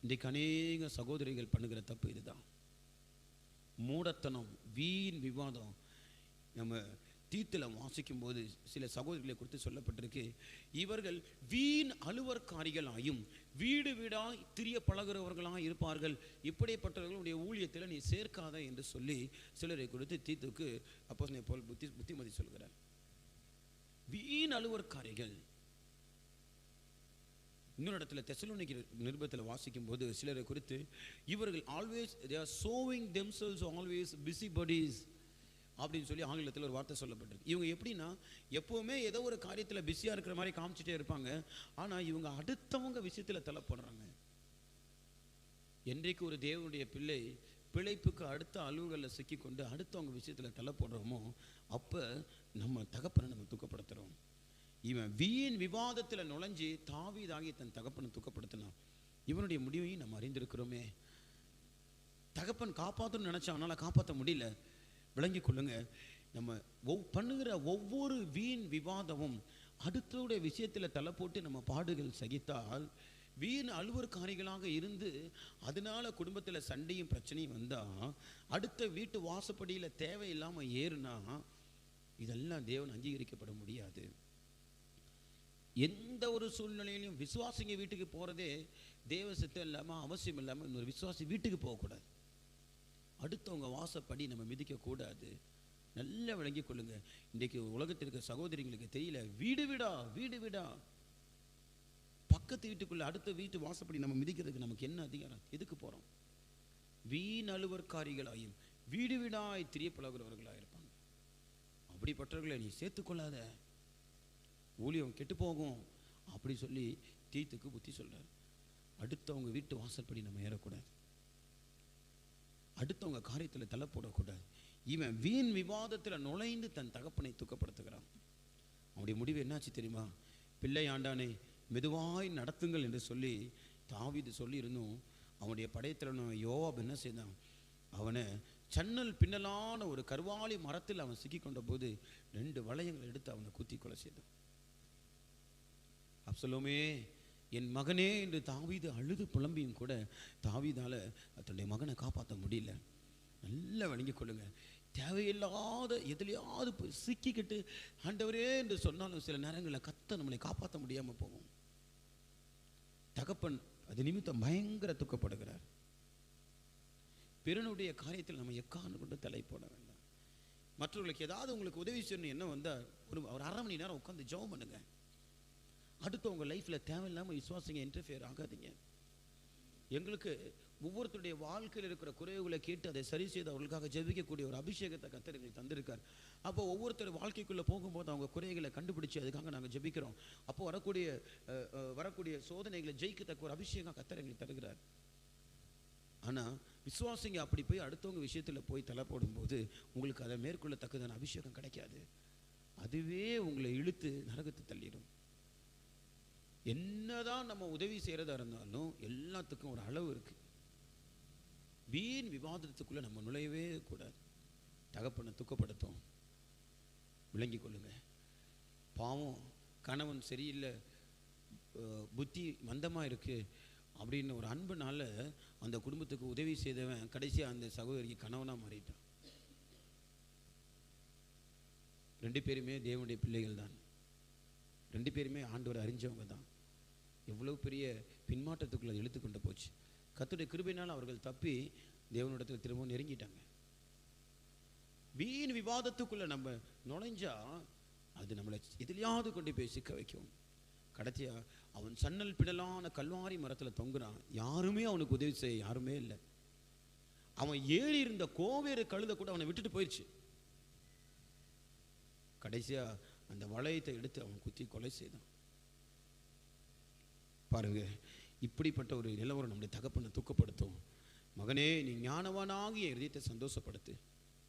இன்றைக்கு அநேக சகோதரிகள் பண்ணுகிற தப்பு இதுதான். மூடத்தனம், வீண் விவாதம். நம்ம தீத்துல வாசிக்கும் போது சில சகோதரிகளை குறித்து சொல்லப்பட்டிருக்கு, இவர்கள் வீண் அலுவற்காரிகளாயும் வீடு வீடாய் திரிய பழகிறவர்களாக இருப்பார்கள், இப்படிப்பட்டவர்களுடைய ஊழியத்தில் நீ சேர்க்காத என்று சொல்லி சிலரை குறித்து தீத்துக்கு அப்போஸ்தலன் பவுல் புத்திமதி சொல்கிறார். வீண் அலுவற்காரிகள். இன்னொரு இடத்துல தெசலோனிக்கே நிருபத்தில் வாசிக்கும் போது சிலரை குறித்து, இவர்கள் always they are sowing themselves always busybodies. அப்படின்னு சொல்லி ஆங்கிலத்தில் ஒரு வார்த்தை சொல்லப்பட்டிருக்கு. இவங்க எப்படின்னா எப்போவுமே ஏதோ ஒரு காரியத்தில் பிஸியாக இருக்கிற மாதிரி காமிச்சிட்டே இருப்பாங்க. ஆனால் இவங்க அடுத்தவங்க விஷயத்தில் தலை போடுறாங்க. என்றைக்கு ஒரு தேவனுடைய பிள்ளை பிழைப்புக்கு அடுத்த அலுவலில் சிக்கிக்கொண்டு அடுத்தவங்க விஷயத்தில் தலை போடுறோமோ அப்போ நம்ம தகப்பனை நம்ம துக்கப்படுத்துகிறோம். இவன் வீண் விவாதத்தில் நுழைஞ்சி தாவீதாகி தன் தகப்பனை துக்கப்படுத்தினான். இவனுடைய முடிவையும் நம்ம அறிந்திருக்கிறோமே. தகப்பன் காப்பாற்றணும்னு நினச்சா அவனால் காப்பாற்ற முடியல. விளங்கி கொள்ளுங்க, நம்ம பண்ணுகிற ஒவ்வொரு வீண் விவாதமும் அடுத்தவருடைய விஷயத்தில் தலை போட்டு நம்ம பாடுகள் சகித்தால் வீண் அலுவற்காரிகளாக இருந்து அதனால குடும்பத்தில் சண்டையும் பிரச்சனையும் வந்தால் அடுத்த வீட்டு வாசப்படியில் தேவையில்லாமல் ஏறுனா இதெல்லாம் தேவன் அங்கீகரிக்கப்பட முடியாது. எந்த ஒரு சூழ்நிலையிலும் விசுவாசிங்க வீட்டுக்கு போகிறதே தேவ சித்தம் இல்லாமல் அவசியம் இல்லாமல் இன்னொரு விசுவாசி வீட்டுக்கு போகக்கூடாது. அடுத்தவங்க வாசப்படி நம்ம மிதிக்கக்கூடாது. நல்லா விளங்கி கொள்ளுங்க. இன்றைக்கு உலகத்திற்கு சகோதரிங்களுக்கு தெரியல, வீடு வீடா வீடு வீடா பக்கத்து வீட்டுக்குள்ள அடுத்த வீட்டு வாசப்படி நம்ம மிதிக்கிறதுக்கு நமக்கு என்ன அதிகாரம்? எதுக்கு போகிறோம்? வீண் அலுவற்காரிகளாயும் வீடு வீடாய் திரிய பழகிறவர்களாக இருப்பாங்க. அப்படிப்பட்டவர்களை நீ சேர்த்துக்கொள்ளாத, ஊழியம் கெட்டு போகும் அப்படி சொல்லி தீத்துக்கு புத்தி சொல்றார். அடுத்தவங்க வீட்டு வாசற்படி நம்ம ஏறக்கூடாது, அடுத்தவங்க காரியத்தில் தலை போடக்கூடாது. இவன் வீண் விவாதத்தில் நுழைந்து தன் தகப்பனை துக்கப்படுத்துகிறான். அவனுடைய முடிவு என்னாச்சு தெரியுமா? பிள்ளை ஆண்டானே மெதுவாய் நடத்துங்கள் என்று சொல்லி தாவீது சொல்லி இருந்தும் அவனுடைய படைத்தலைவன் யோவாப் என்ன செய்தான்? அவனை சன்னல் பின்னலான ஒரு கருவாலி மரத்தில் அவன் சிக்கி கொண்ட போது 2 வளையங்கள் எடுத்து அவனை குத்தி கொலை செய்தான். அப்சலோமே என் மகனே என்று தாவீது அழுது புலம்பியும் கூட தாவீதால தன்னுடைய மகனை காப்பாற்ற முடியல. நல்லா வணங்கி கொள்ளுங்க. தேவையில்லாத எதுலையாவது போய் சிக்கிக்கிட்டு ஆண்டவரே என்று சொன்னாலும் சில நேரங்களில் நம்மளை காப்பாற்ற முடியாமல் போகும். தகப்பன் அது நிமித்தம் பயங்கர துக்கப்படுகிறார். பிறனுடைய காரியத்தில் நம்ம எக்காரணம் கொண்டு தலை போட வேண்டாம். மற்றவர்களுக்கு ஏதாவது உங்களுக்கு உதவி செய்யணும் என்ன வந்தால் ஒரு 1/2 மணி நேரம் உட்காந்து ஜெபம் பண்ணுங்க. அடுத்து உங்கள் லைஃப்பில் தேவையில்லாமல் விசுவாசிங்க இன்டர்ஃபியர் ஆகாதீங்க. எங்களுக்கு ஒவ்வொருத்தருடைய வாழ்க்கையில் இருக்கிற குறைவுகளை கேட்டு அதை சரி செய்து அவர்களுக்காக ஜெபிக்கக்கூடிய ஒரு அபிஷேகத்தை கர்த்தர் எங்களுக்கு தந்திருக்கார். அப்போ ஒவ்வொருத்தர் வாழ்க்கைக்குள்ளே போகும்போது அவங்க குறைகளை கண்டுபிடிச்சி அதுக்காக நாங்கள் ஜெபிக்கிறோம். அப்போ வரக்கூடிய சோதனைகளை ஜெயிக்கத்தக்க ஒரு அபிஷேகம் கர்த்தர் எங்களுக்கு தருகிறார். ஆனால் விசுவாசிங்க அப்படி போய் அடுத்தவங்க விஷயத்தில் போய் தலை போடும்போது உங்களுக்கு அதை மேற்கொள்ளத்தக்கதான அபிஷேகம் கிடைக்காது. அதுவே உங்களை இழுத்து நரகத்தை தள்ளிடும். என்னதான் நம்ம உதவி செய்கிறதா இருந்தாலும் எல்லாத்துக்கும் ஒரு அளவு இருக்கு. வீண் விவாதத்துக்குள்ள நம்ம நுழையவே கூடாது. தகப்பனை துக்கப்படுத்தும். விளங்கி கொள்ளுங்க. பாவம் கணவன் சரியில்லை, புத்தி மந்தமாக இருக்கு அப்படின்னு ஒரு அன்புனால அந்த குடும்பத்துக்கு உதவி செய்தவன் கடைசியாக அந்த சகோதரிக்கு கணவனாக மாறிட்டான். 2 பேருமே தேவனுடைய பிள்ளைகள் தான். 2 பேருமே ஆண்டவரை அறிஞ்சவங்க தான். எவ்வளோ பெரிய பின்மாற்றத்துக்குள்ள இழுத்து கொண்டு போச்சு. கர்த்தருடைய கிருபையினால் அவர்கள் தப்பி தேவனிடத்தில் திரும்பவும் நெருங்கிட்டாங்க. வீண் விவாதத்துக்குள்ள நம்ம நுழைஞ்சா அது நம்மளை எதிலையாவது கொண்டு போய் சிக்க வைக்கும். கடைசியா அவன் சன்னல் பின்னலான கல்வாரி மரத்தில் தொங்குறான். யாருமே அவனுக்கு உதவி செய்ய யாருமே இல்லை. அவன் ஏறி இருந்த கோவேறு கழுத கூட அவனை விட்டுட்டு போயிடுச்சு. கடைசியா அந்த வளையத்தை எடுத்து அவன் குத்தி கொலை செய்தான். பாருங்க, இப்படிப்பட்ட ஒரு நிலவரம் நம்முடைய தகப்பனை துக்கப்படுத்தும். மகனே, நீ ஞானவானாகிய இதயத்தை சந்தோஷப்படுத்து.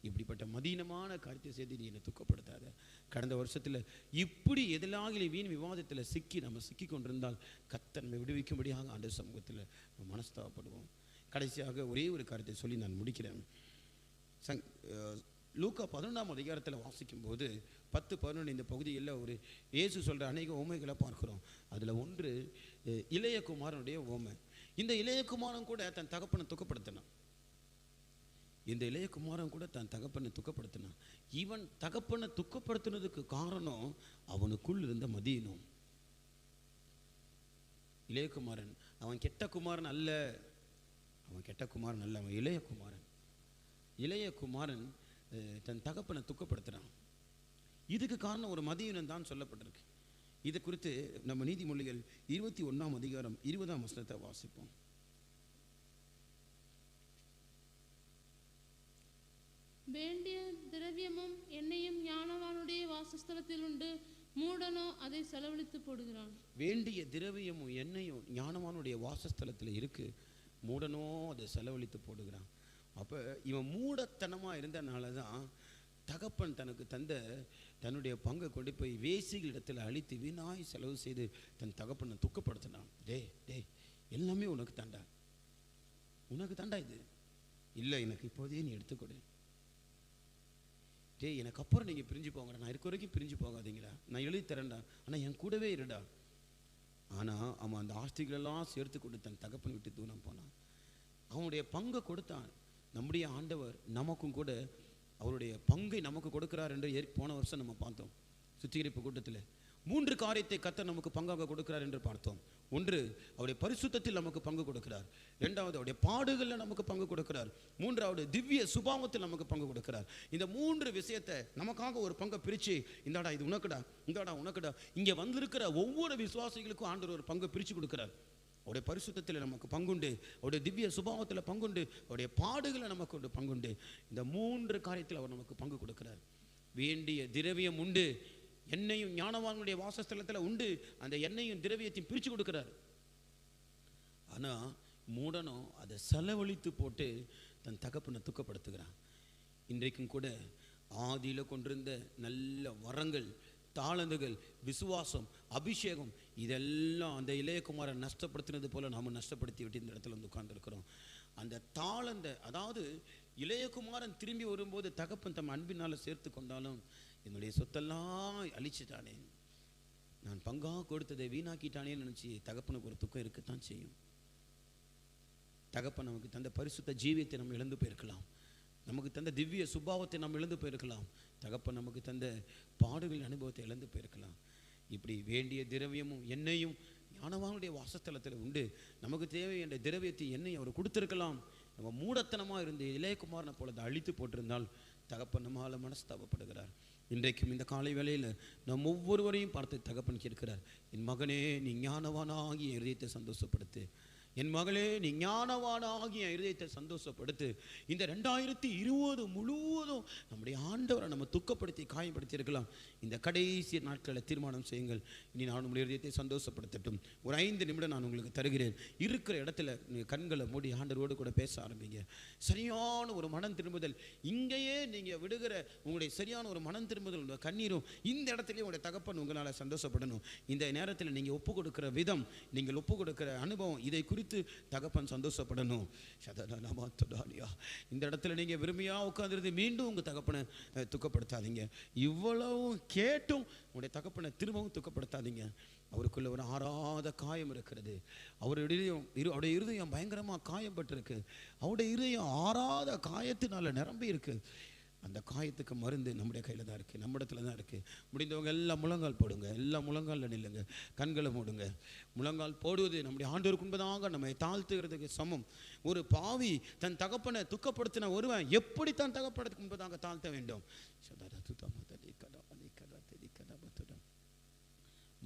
இப்படிப்பட்ட மதீனமான காரியத்தை செய்து நீ என்னை துக்கப்படுத்தாத. கடந்த வருஷத்தில் இப்படி எதிலாக வீண் விவாதத்தில் நம்ம சிக்கி கொண்டிருந்தால் கர்த்தர் நம்மை விடுவிக்கும்படியாக ஆண்டவர் சமூகத்தில் நம்ம மனஸ்தாபப்படுவோம். கடைசியாக ஒரே ஒரு காரியத்தை சொல்லி நான் முடிக்கிறேன். லூக்கா 11ஆம் அதிகாரத்தில் வாசிக்கும் போது 10-11 இந்த பகுதியில் ஒரு இயேசு சொல்கிற அநேக உவமைகளை பார்க்கிறோம். அதில் ஒன்று இளைய குமாரனுடைய உவமை. இந்த இளைய குமாரன் கூட தன் தகப்பனை துக்கப்படுத்தினான். தன் தகப்பனை துக்கப்படுத்தினான். இவன் தகப்பனை துக்கப்படுத்தினதுக்கு காரணம் அவனுக்குள் இருந்த மதீனம். இளையகுமாரன் அவன் கெட்ட குமாரன் அல்ல, அவன் இளைய குமாரன் தன் தகப்பனை துக்கப்படுத்துறான். இதுக்கு காரணம் ஒரு மதியினம் தான் சொல்லப்பட்டிருக்கு. இதை குறித்து நம்ம நீதிமொழிகள் 21ஆம் அதிகாரம் 20ஆம் வசனத்தை வாசிப்போம். வேண்டிய திரவியமும் வாசஸ்தலத்தில் உண்டு, மூடனோ அதை செலவழித்து போடுகிறான். வேண்டிய திரவியமும் எண்ணெயும் ஞானவானுடைய வாசஸ்தலத்தில் இருக்கு, மூடனோ அதை செலவழித்து போடுகிறான். அப்போ இவன் மூடத்தனமாக இருந்தனால தான் தகப்பன் தனக்கு தந்த தன்னுடைய பங்கை கொண்டு போய் வேசிகளிடத்தில் அழித்து வீணாய் செலவு செய்து தன் தகப்பனை துக்கப்படுத்தினான். டே எல்லாமே உனக்கு தாண்டா, உனக்கு தாண்டா இது, இல்லை எனக்கு இப்போதே நீ எடுத்துக்கொடு, எனக்கு அப்புறம் நீங்கள் பிரிஞ்சு போங்கடா, நான் இருக்க வரைக்கும் பிரிஞ்சு போகாதீங்களா, நான் எழுதி தரேன்டா, ஆனால் என் கூடவே இருடா. ஆனால் அவன் அந்த ஆஸ்திகளெல்லாம் சேர்த்து கொண்டு தன் தகப்பன் விட்டு தூரம் போனான். அவனுடைய பங்கை கொடுத்தான். நம்முடைய ஆண்டவர் நமக்கும் கூட அவருடைய பங்கை நமக்கு கொடுக்கிறார் என்று போன வருஷம் நம்ம பார்த்தோம். சுத்திகரிப்பு கூட்டத்தில் 3 காரியத்தை கர்த்தர் நமக்கு பங்காக கொடுக்கிறார் என்று பார்த்தோம். ஒன்று, அவருடைய பரிசுத்தத்தில் நமக்கு பங்கு கொடுக்கிறார். 2வது, அவருடைய பாடுகளில் நமக்கு பங்கு கொடுக்கிறார். 3வது, திவ்ய சுபாவத்தில் நமக்கு பங்கு கொடுக்கிறார். இந்த 3 விஷயத்தை நமக்காக ஒரு பங்கை பிரித்து, இந்தாடா இது உனக்குடா, இந்தாடா உனக்குடா, இங்கே வந்திருக்கிற ஒவ்வொரு விசுவாசிகளுக்கும் ஆண்டவர் ஒரு பங்கை பிரித்து கொடுக்கிறார். அவருடைய பரிசுத்தத்தில் நமக்கு பங்குண்டு, அவருடைய திவ்ய சுபாவத்தில் பங்குண்டு, அவருடைய பாடுகளை நமக்கு ஒரு பங்குண்டு. இந்த 3 காரியத்தில் அவர் நமக்கு பங்கு கொடுக்கிறார். வேண்டிய திரவியம் உண்டு, எண்ணெயும் ஞானவானுடைய வாசஸ்தலத்தில் உண்டு, அந்த எண்ணெயும் திரவியத்தையும் பிரித்து கொடுக்கிறார். ஆனால் மூடனோ அதை செலவழித்து போட்டு தன் தகப்பனை துக்கப்படுத்துகிறான். இன்றைக்கும் கூட ஆதியில் கொண்டிருந்த நல்ல வரங்கள், தாளந்துகள், விசுவாசம், அபிஷேகம், இதெல்லாம் அந்த இளையகுமாரன் நஷ்டப்படுத்தினது போல நாம் நஷ்டப்படுத்தி விட்டு இந்த இடத்துல வந்து உட்கார்ந்துருக்கிறோம். அந்த தாளந்தை, அதாவது இளையகுமாரன் திரும்பி வரும்போது தகப்பன் தம் அன்பினால் சேர்த்து கொண்டாலும் என்னுடைய சொத்தெல்லாம் அழிச்சிட்டானே, நான் பங்காக கொடுத்ததை வீணாக்கிட்டானேன்னு நினச்சி தகப்பனுக்கு ஒரு துக்கம் இருக்கத்தான் செய்யும். தகப்பன் நமக்கு தந்த பரிசுத்த ஜீவியத்தை நம்ம இழந்து போயிருக்கலாம், நமக்கு தந்த திவ்ய சுபாவத்தை நம்ம இழந்து போயிருக்கலாம், தகப்பன் நமக்கு தந்த பாடுகளின் அனுபவத்தை இழந்து போயிருக்கலாம். இப்படி வேண்டிய திரவியமும் எண்ணெயும் ஞானவானுடைய வாசஸ்தலத்தில் உண்டு, நமக்கு தேவை என்ற திரவியத்தை எண்ணெய் அவர் கொடுத்திருக்கலாம். நம்ம மூடத்தனமாக இருந்து இளையகுமாரனை போல அதை அழித்து போட்டிருந்தால் தகப்பன் நம்மால் மனஸ்தாபப்படுகிறார். இன்றைக்கும் இந்த காலை வேளையில் நம் ஒவ்வொருவரையும் பார்த்து தகப்பன் கேட்கிறார், என் மகனே நீ ஞானவானாகிய இருதயத்தை சந்தோஷப்படுத்து, என் மகளே நீ ஞானவானாகிய இருதயத்தை சந்தோஷப்படுத்து. இந்த 2020 முழுவதும் நம்முடைய ஆண்டவரை நம்ம துக்கப்படுத்தி காயப்படுத்தி இருக்கலாம். இந்த கடைசி நாட்களை தீர்மானம் செய்யுங்கள், இனி நான் உங்களுடைய இருதயத்தை சந்தோஷப்படுத்தட்டும். ஒரு 5 நிமிடம் நான் உங்களுக்கு தருகிறேன். இருக்கிற இடத்துல நீங்கள் கண்களை மூடி ஆண்டவரோடு கூட பேச ஆரம்பிங்க. சரியான ஒரு மனம் திரும்புதல், இங்கேயே நீங்கள் விடுகிற உங்களுடைய சரியான ஒரு மனம் திரும்புதல், உங்களுடைய கண்ணீரும் இந்த இடத்துலையும் உங்களுடைய தகப்பன் உங்களால் சந்தோஷப்படணும். இந்த நேரத்தில் நீங்கள் ஒப்பு கொடுக்கிற விதம், நீங்கள் ஒப்பு கொடுக்கிற அனுபவம், இதை குறித்து தகப்பன் சந்தோஷப்படணும். இந்த இடத்துல நீங்க விரும்பியா உட்கார்ந்து மீண்டும் உங்க தகப்பனை துக்கப்படுத்தாதீங்க. இவ்வளவு கேட்டும் உங்களுடைய தகப்பனை திரும்பவும் துக்கப்படுத்தாதீங்க. அவருக்குள்ள ஒரு ஆறாத காயம் இருக்கிறது. அவருடைய இருதயம் பயங்கரமா காயப்பட்டிருக்கு. அவருடைய இருதயம் ஆறாத காயத்தினால நிரம்பி இருக்கு. அந்த காயத்துக்கு மருந்து நம்முடைய கையில் தான் இருக்குது, நம்ம இடத்துல தான் இருக்குது. முடிந்தவங்க எல்லாம் முழங்கால் போடுங்க, எல்லாம் முழங்காலில் நில்லுங்க, கண்களை மூடுங்க. முழங்கால் போடுவது நம்முடைய ஆண்டவருக்கு முன்பதாக நம்மை தாழ்த்துகிறதுக்கு சமம். ஒரு பாவி தன் தகப்பனை துக்கப்படுத்தின ஒருவன் எப்படி தன் தகப்பனத்துக்கு முன்பதாக தாழ்த்த வேண்டும்?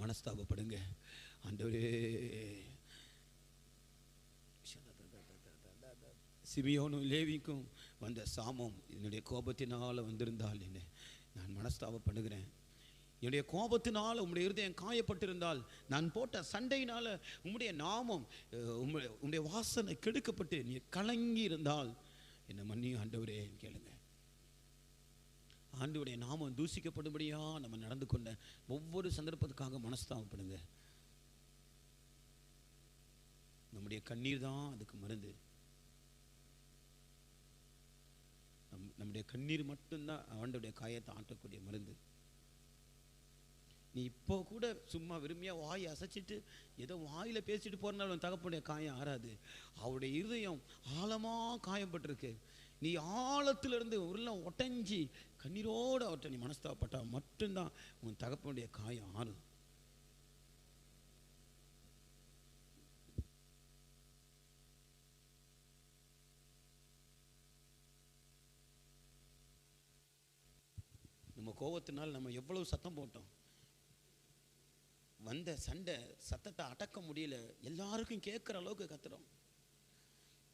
மனஸ்தாபப்படுங்க. ஆண்டவரே, சிமியோனும் லேவிக்கும் வந்த சாமம் என்னுடைய கோபத்தினால் வந்திருந்தால் என்ன, நான் மனஸ்தாபப்படுகிறேன். என்னுடைய கோபத்தினால் உம்முடைய இருதயம் காயப்பட்டிருந்தால், நான் போட்ட சண்டையினால் உம்முடைய நாமம், உம்முடைய வாசனை கெடுக்கப்பட்டு நீ கலங்கி இருந்தால் என்னை மன்னியும் ஆண்டவரே கேளுங்க. ஆண்டவருடைய நாமம் தூசிக்கப்படும்படியா நம்ம நடந்து கொண்ட ஒவ்வொரு சந்தர்ப்பத்துக்காக மனஸ்தாபப்படுங்க. நம்முடைய கண்ணீர் தான் அதுக்கு மருந்து. நம்முடைய கண்ணீர் மட்டும்தான் ஆண்டவருடைய காயத்தை ஆட்டக்கூடிய மருந்து. நீ இப்போ கூட சும்மா விரும்பியா வாயை அசைச்சிட்டு ஏதோ வாயில பேசிட்டு போறனால தகப்பனுடைய காயம் ஆறாது. அவருடைய இருதயம் ஆழமா காயப்பட்டிருக்கு. நீ ஆழத்திலிருந்து உள்ள ஒட்டஞ்சி கண்ணீரோட அவற்றை நீ மனஸ்தாபப்பட்டா மட்டும்தான் உன் தகப்பனுடைய காயம் ஆறும். நம்ம கோபத்தினால் நம்ம எவ்வளவு சத்தம் போட்டோம், வந்த சண்டை சத்தத்தை அடக்க முடியல, எல்லாருக்கும் கேட்குற அளவுக்கு கத்துறோம்.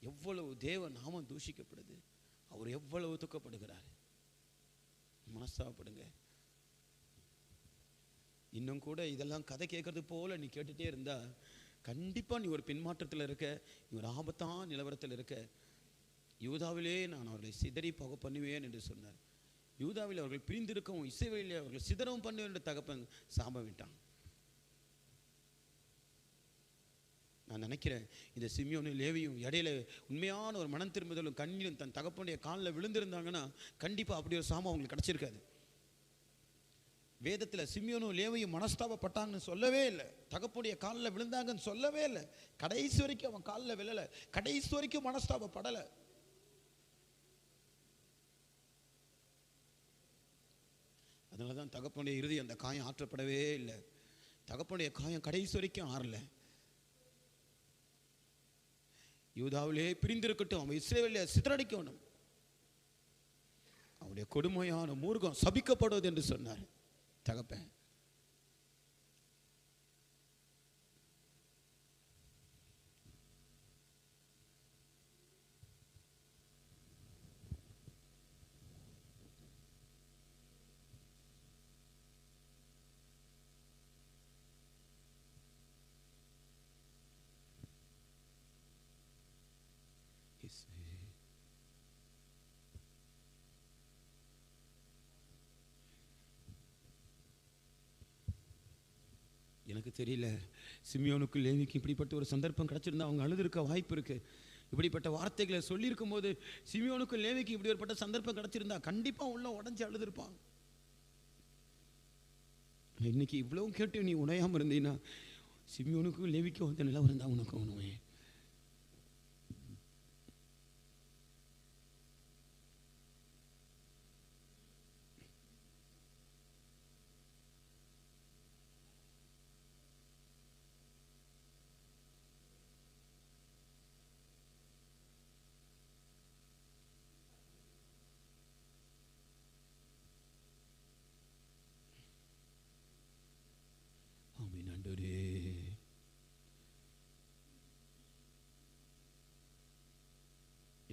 எவ்வளவு தேவ நாமம் தூஷிக்கப்படுது, அவர் எவ்வளவு துக்கப்படுகிறார். மனஸ்தாபப்படுங்க. இன்னும் கூட இதெல்லாம் கதை கேட்கறது போல நீ கேட்டுட்டே இருந்தா கண்டிப்பா நீ ஒரு பின்மாற்றத்தில் இருக்க, நீ ஒரு ஆபத்தான நிலவரத்தில் இருக்க. யூதாவிலே நான் அவர்களை சிதறி போக பண்ணுவேன் என்று சொன்னார். யூதாவில் அவர்கள் பிரிந்திருக்கவும் இஸ்ரவேலிலே அவர்கள் சிதறவும் பண்ணுவேன் என்று தகப்பன் சாபம் விட்டான். நான் நினைக்கிறேன் இந்த சிமியோனும் லேவியும் இடையில உண்மையான ஒரு மனம் திரும்புதலும் கண்ணீரும் தன் தகப்பனுடைய காலில் விழுந்திருந்தாங்கன்னா கண்டிப்பா அப்படி ஒரு சாபம் அவங்களுக்கு கிடைச்சிருக்காது. வேதத்தில் சிமியோனும் லேவியும் மனஸ்தாபப்பட்டாங்கன்னு சொல்லவே இல்லை, தகப்பனுடைய காலில் விழுந்தாங்கன்னு சொல்லவே இல்லை. கடைசி வரைக்கும் அவன் காலில் விழலை, கடைசி வரைக்கும் மனஸ்தாபப்படலை. அதனால தான் தகப்பனுடைய இறுதி அந்த காயம் ஆற்றப்படவே இல்லை. தகப்பனுடைய காயம் கடைசி வரைக்கும் ஆறல. யூதாவிலே பிரிந்திருக்கட்டும், அவன் இஸ்ரவேலை சிதறடிக்கணும், அவனுடைய கொடுமையான மூர்க்கம் சபிக்கப்படுவது என்று சொன்னார் தகப்பன். எனக்கு தெரியல, சிமியோனுக்கு லேவிக்கு இப்படிப்பட்ட ஒரு சந்தர்ப்பம் கிடைச்சிருந்தா அவங்க அழுதுருக்க வாய்ப்பு இருக்கு. இப்படிப்பட்ட வார்த்தைகளை சொல்லியிருக்கும் போது சிமியோனுக்கு லேவிக்கு இப்படி ஒருப்பட்ட சந்தர்ப்பம் கிடைச்சிருந்தா கண்டிப்பா உள்ள உடஞ்சி அழுதுருப்பான். இன்னைக்கு இவ்வளவு கேட்டு நீ உடையாம இருந்தீங்கன்னா சிமியோனுக்கும் லேவிக்கும் அந்த நிலவரம் தான் உனக்கு ஒண்ணுமே.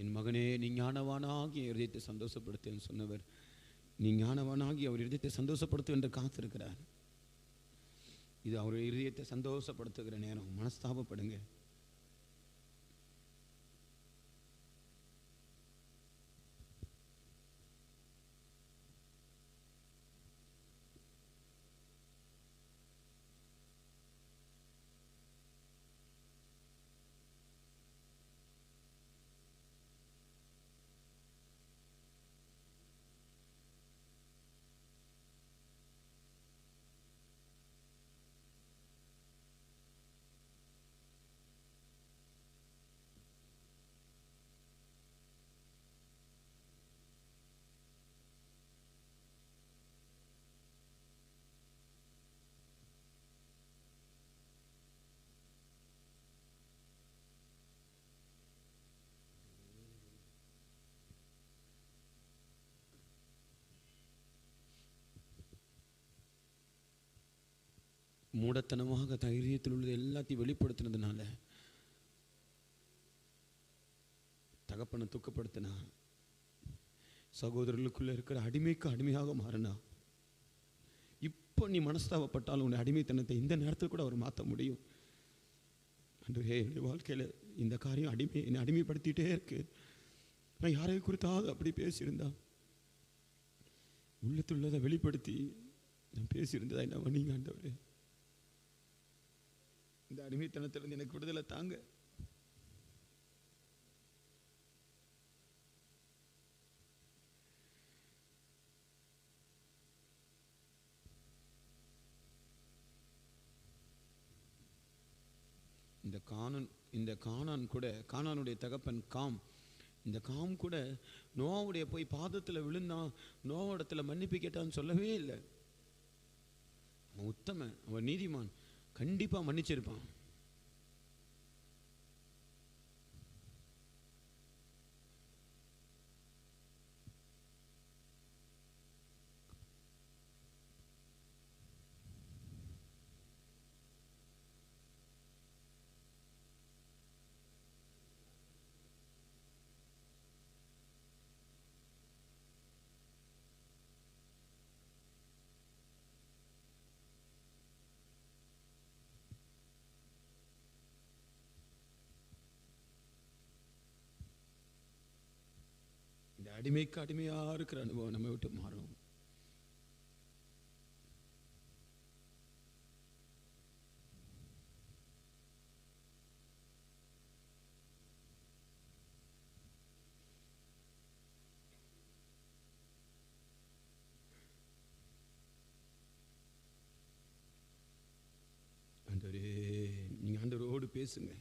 என் மகனே, நீ ஞானவானாகி இருதயத்தை சந்தோஷப்படுத்தேன்னு சொன்னவர், நீ ஞானவானாகி அவர் இருதயத்தை சந்தோஷப்படுத்து என்று காத்திருக்கிறார். இது அவர் இருதயத்தை சந்தோஷப்படுத்துகிற நேரம். மனஸ்தாபப்படுங்க. மூடத்தனமாக தைரியத்தில் உள்ளது எல்லாத்தையும் வெளிப்படுத்தினதுனால தகப்பனை துக்கப்படுத்தினா, சகோதரர்களுக்குள்ள இருக்கிற அடிமைக்கு அடிமையாக மாறினா. இப்போ நீ மனஸ்தாபப்பட்டாலும் உன்னை அடிமைத்தனத்தை இந்த நேரத்தில் கூட அவர் மாற்ற முடியும். ஆண்டவரே, என்னுடைய வாழ்க்கையில் இந்த காரியம் என்னை அடிமைப்படுத்திட்டே இருக்கு. நான் யாரை குறித்தாவது அப்படி பேசியிருந்தா, உள்ளத்துள்ளதை வெளிப்படுத்தி நான் பேசியிருந்ததா என்ன பண்ணீங்க ஆண்டவரே? இந்த அடிமைத்தனத்திலிருந்து எனக்கு விடுதலை தாங்க. இந்த கானானுடைய தகப்பன் காம், இந்த காம் கூட நோவாவுடைய போய் பாதத்தில் விழுந்தான், நோவாவிடத்துல மன்னிப்பு கேட்டான்னு சொல்லவே இல்லை. அவன் உத்தமன், அவன் நீதிமான், கண்டிப்பா மன்னிச்சிருப்பான். அடிமைக்கு அடிமையாக இருக்கிற அனுபவம் நம்ம விட்டு மாறும். ஆண்டவரே, நீங்கள் ஆண்டவரோடு பேசுங்க.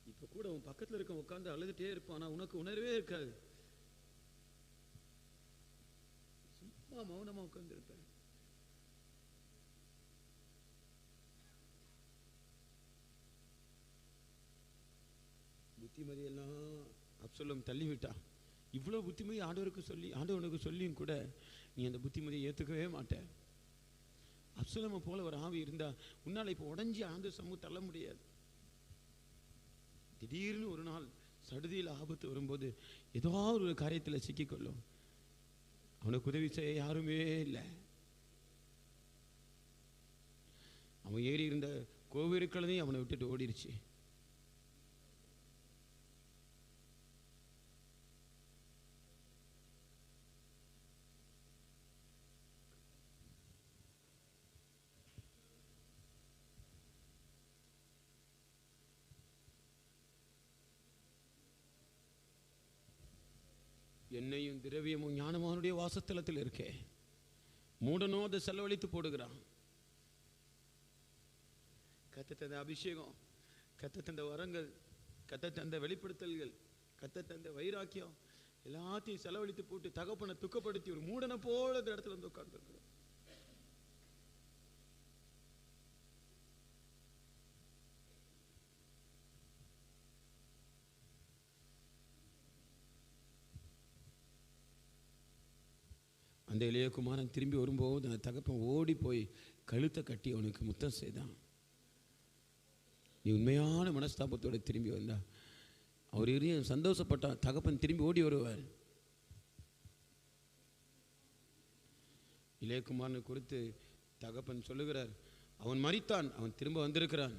இப்போ கூட உன் பக்கத்தில் இருக்க உட்காந்து அழுதுகிட்டே இருப்பான், ஆனால் உனக்கு உணர்வே இருக்காது. சும்மா மௌனமாக உட்கார்ந்து இருப்பேன். புத்திமதியெல்லாம் அப்சலோம் தள்ளிவிட்டான். இவ்வளோ புத்திமதி ஆண்டவனுக்கு சொல்லியும் கூட நீ அந்த புத்திமதியை ஏற்றுக்கவே மாட்டேன். அப்சலோமை போல ஒரு ஆவி இருந்தா உன்னால் இப்போ உடஞ்சி ஆண்டு சமூகம் தள்ள முடியாது. திடீர்னு ஒரு நாள் சடுதியில் ஆபத்து வரும்போது ஏதாவது ஒரு காரியத்தில் சிக்கிக்கொள்ளும். அவனுக்கு உதவி செய்ய யாருமே இல்லை. அவன் ஏறி இருந்த கோவிலுக்களையும் அவனை விட்டுட்டு ஓடிடுச்சு. என்னையும் திரவியமும் ஞானமானுடைய வாசத்தலத்தில் இருக்கே, மூடனோ அதை செலவழித்து போடுகிறான். கத்த தந்த அபிஷேகம், கத்த தந்த வரங்கள், கத்த தந்த வெளிப்படுத்தல்கள், கத்த தந்த வைராக்கியம் எல்லாத்தையும் செலவழித்து போட்டு தகப்பனை துக்கப்படுத்தி ஒரு மூடனை போல இந்த இடத்துல வந்து உட்கார்ந்துருக்கிறோம். அந்த இளையகுமாரன் திரும்பி வரும்போது அந்த தகப்பன் ஓடி போய் கழுத்தை கட்டி அவனுக்கு முத்தம் செய்தான். நீ உண்மையான மனஸ்தாபத்தோடு திரும்பி வந்தா அவர் இறையும் சந்தோஷப்பட்டான். தகப்பன் திரும்பி ஓடி வருவார். இளையகுமாரனை குறித்து தகப்பன் சொல்லுகிறார், அவன் மரித்தான், அவன் திரும்ப வந்திருக்கிறான்.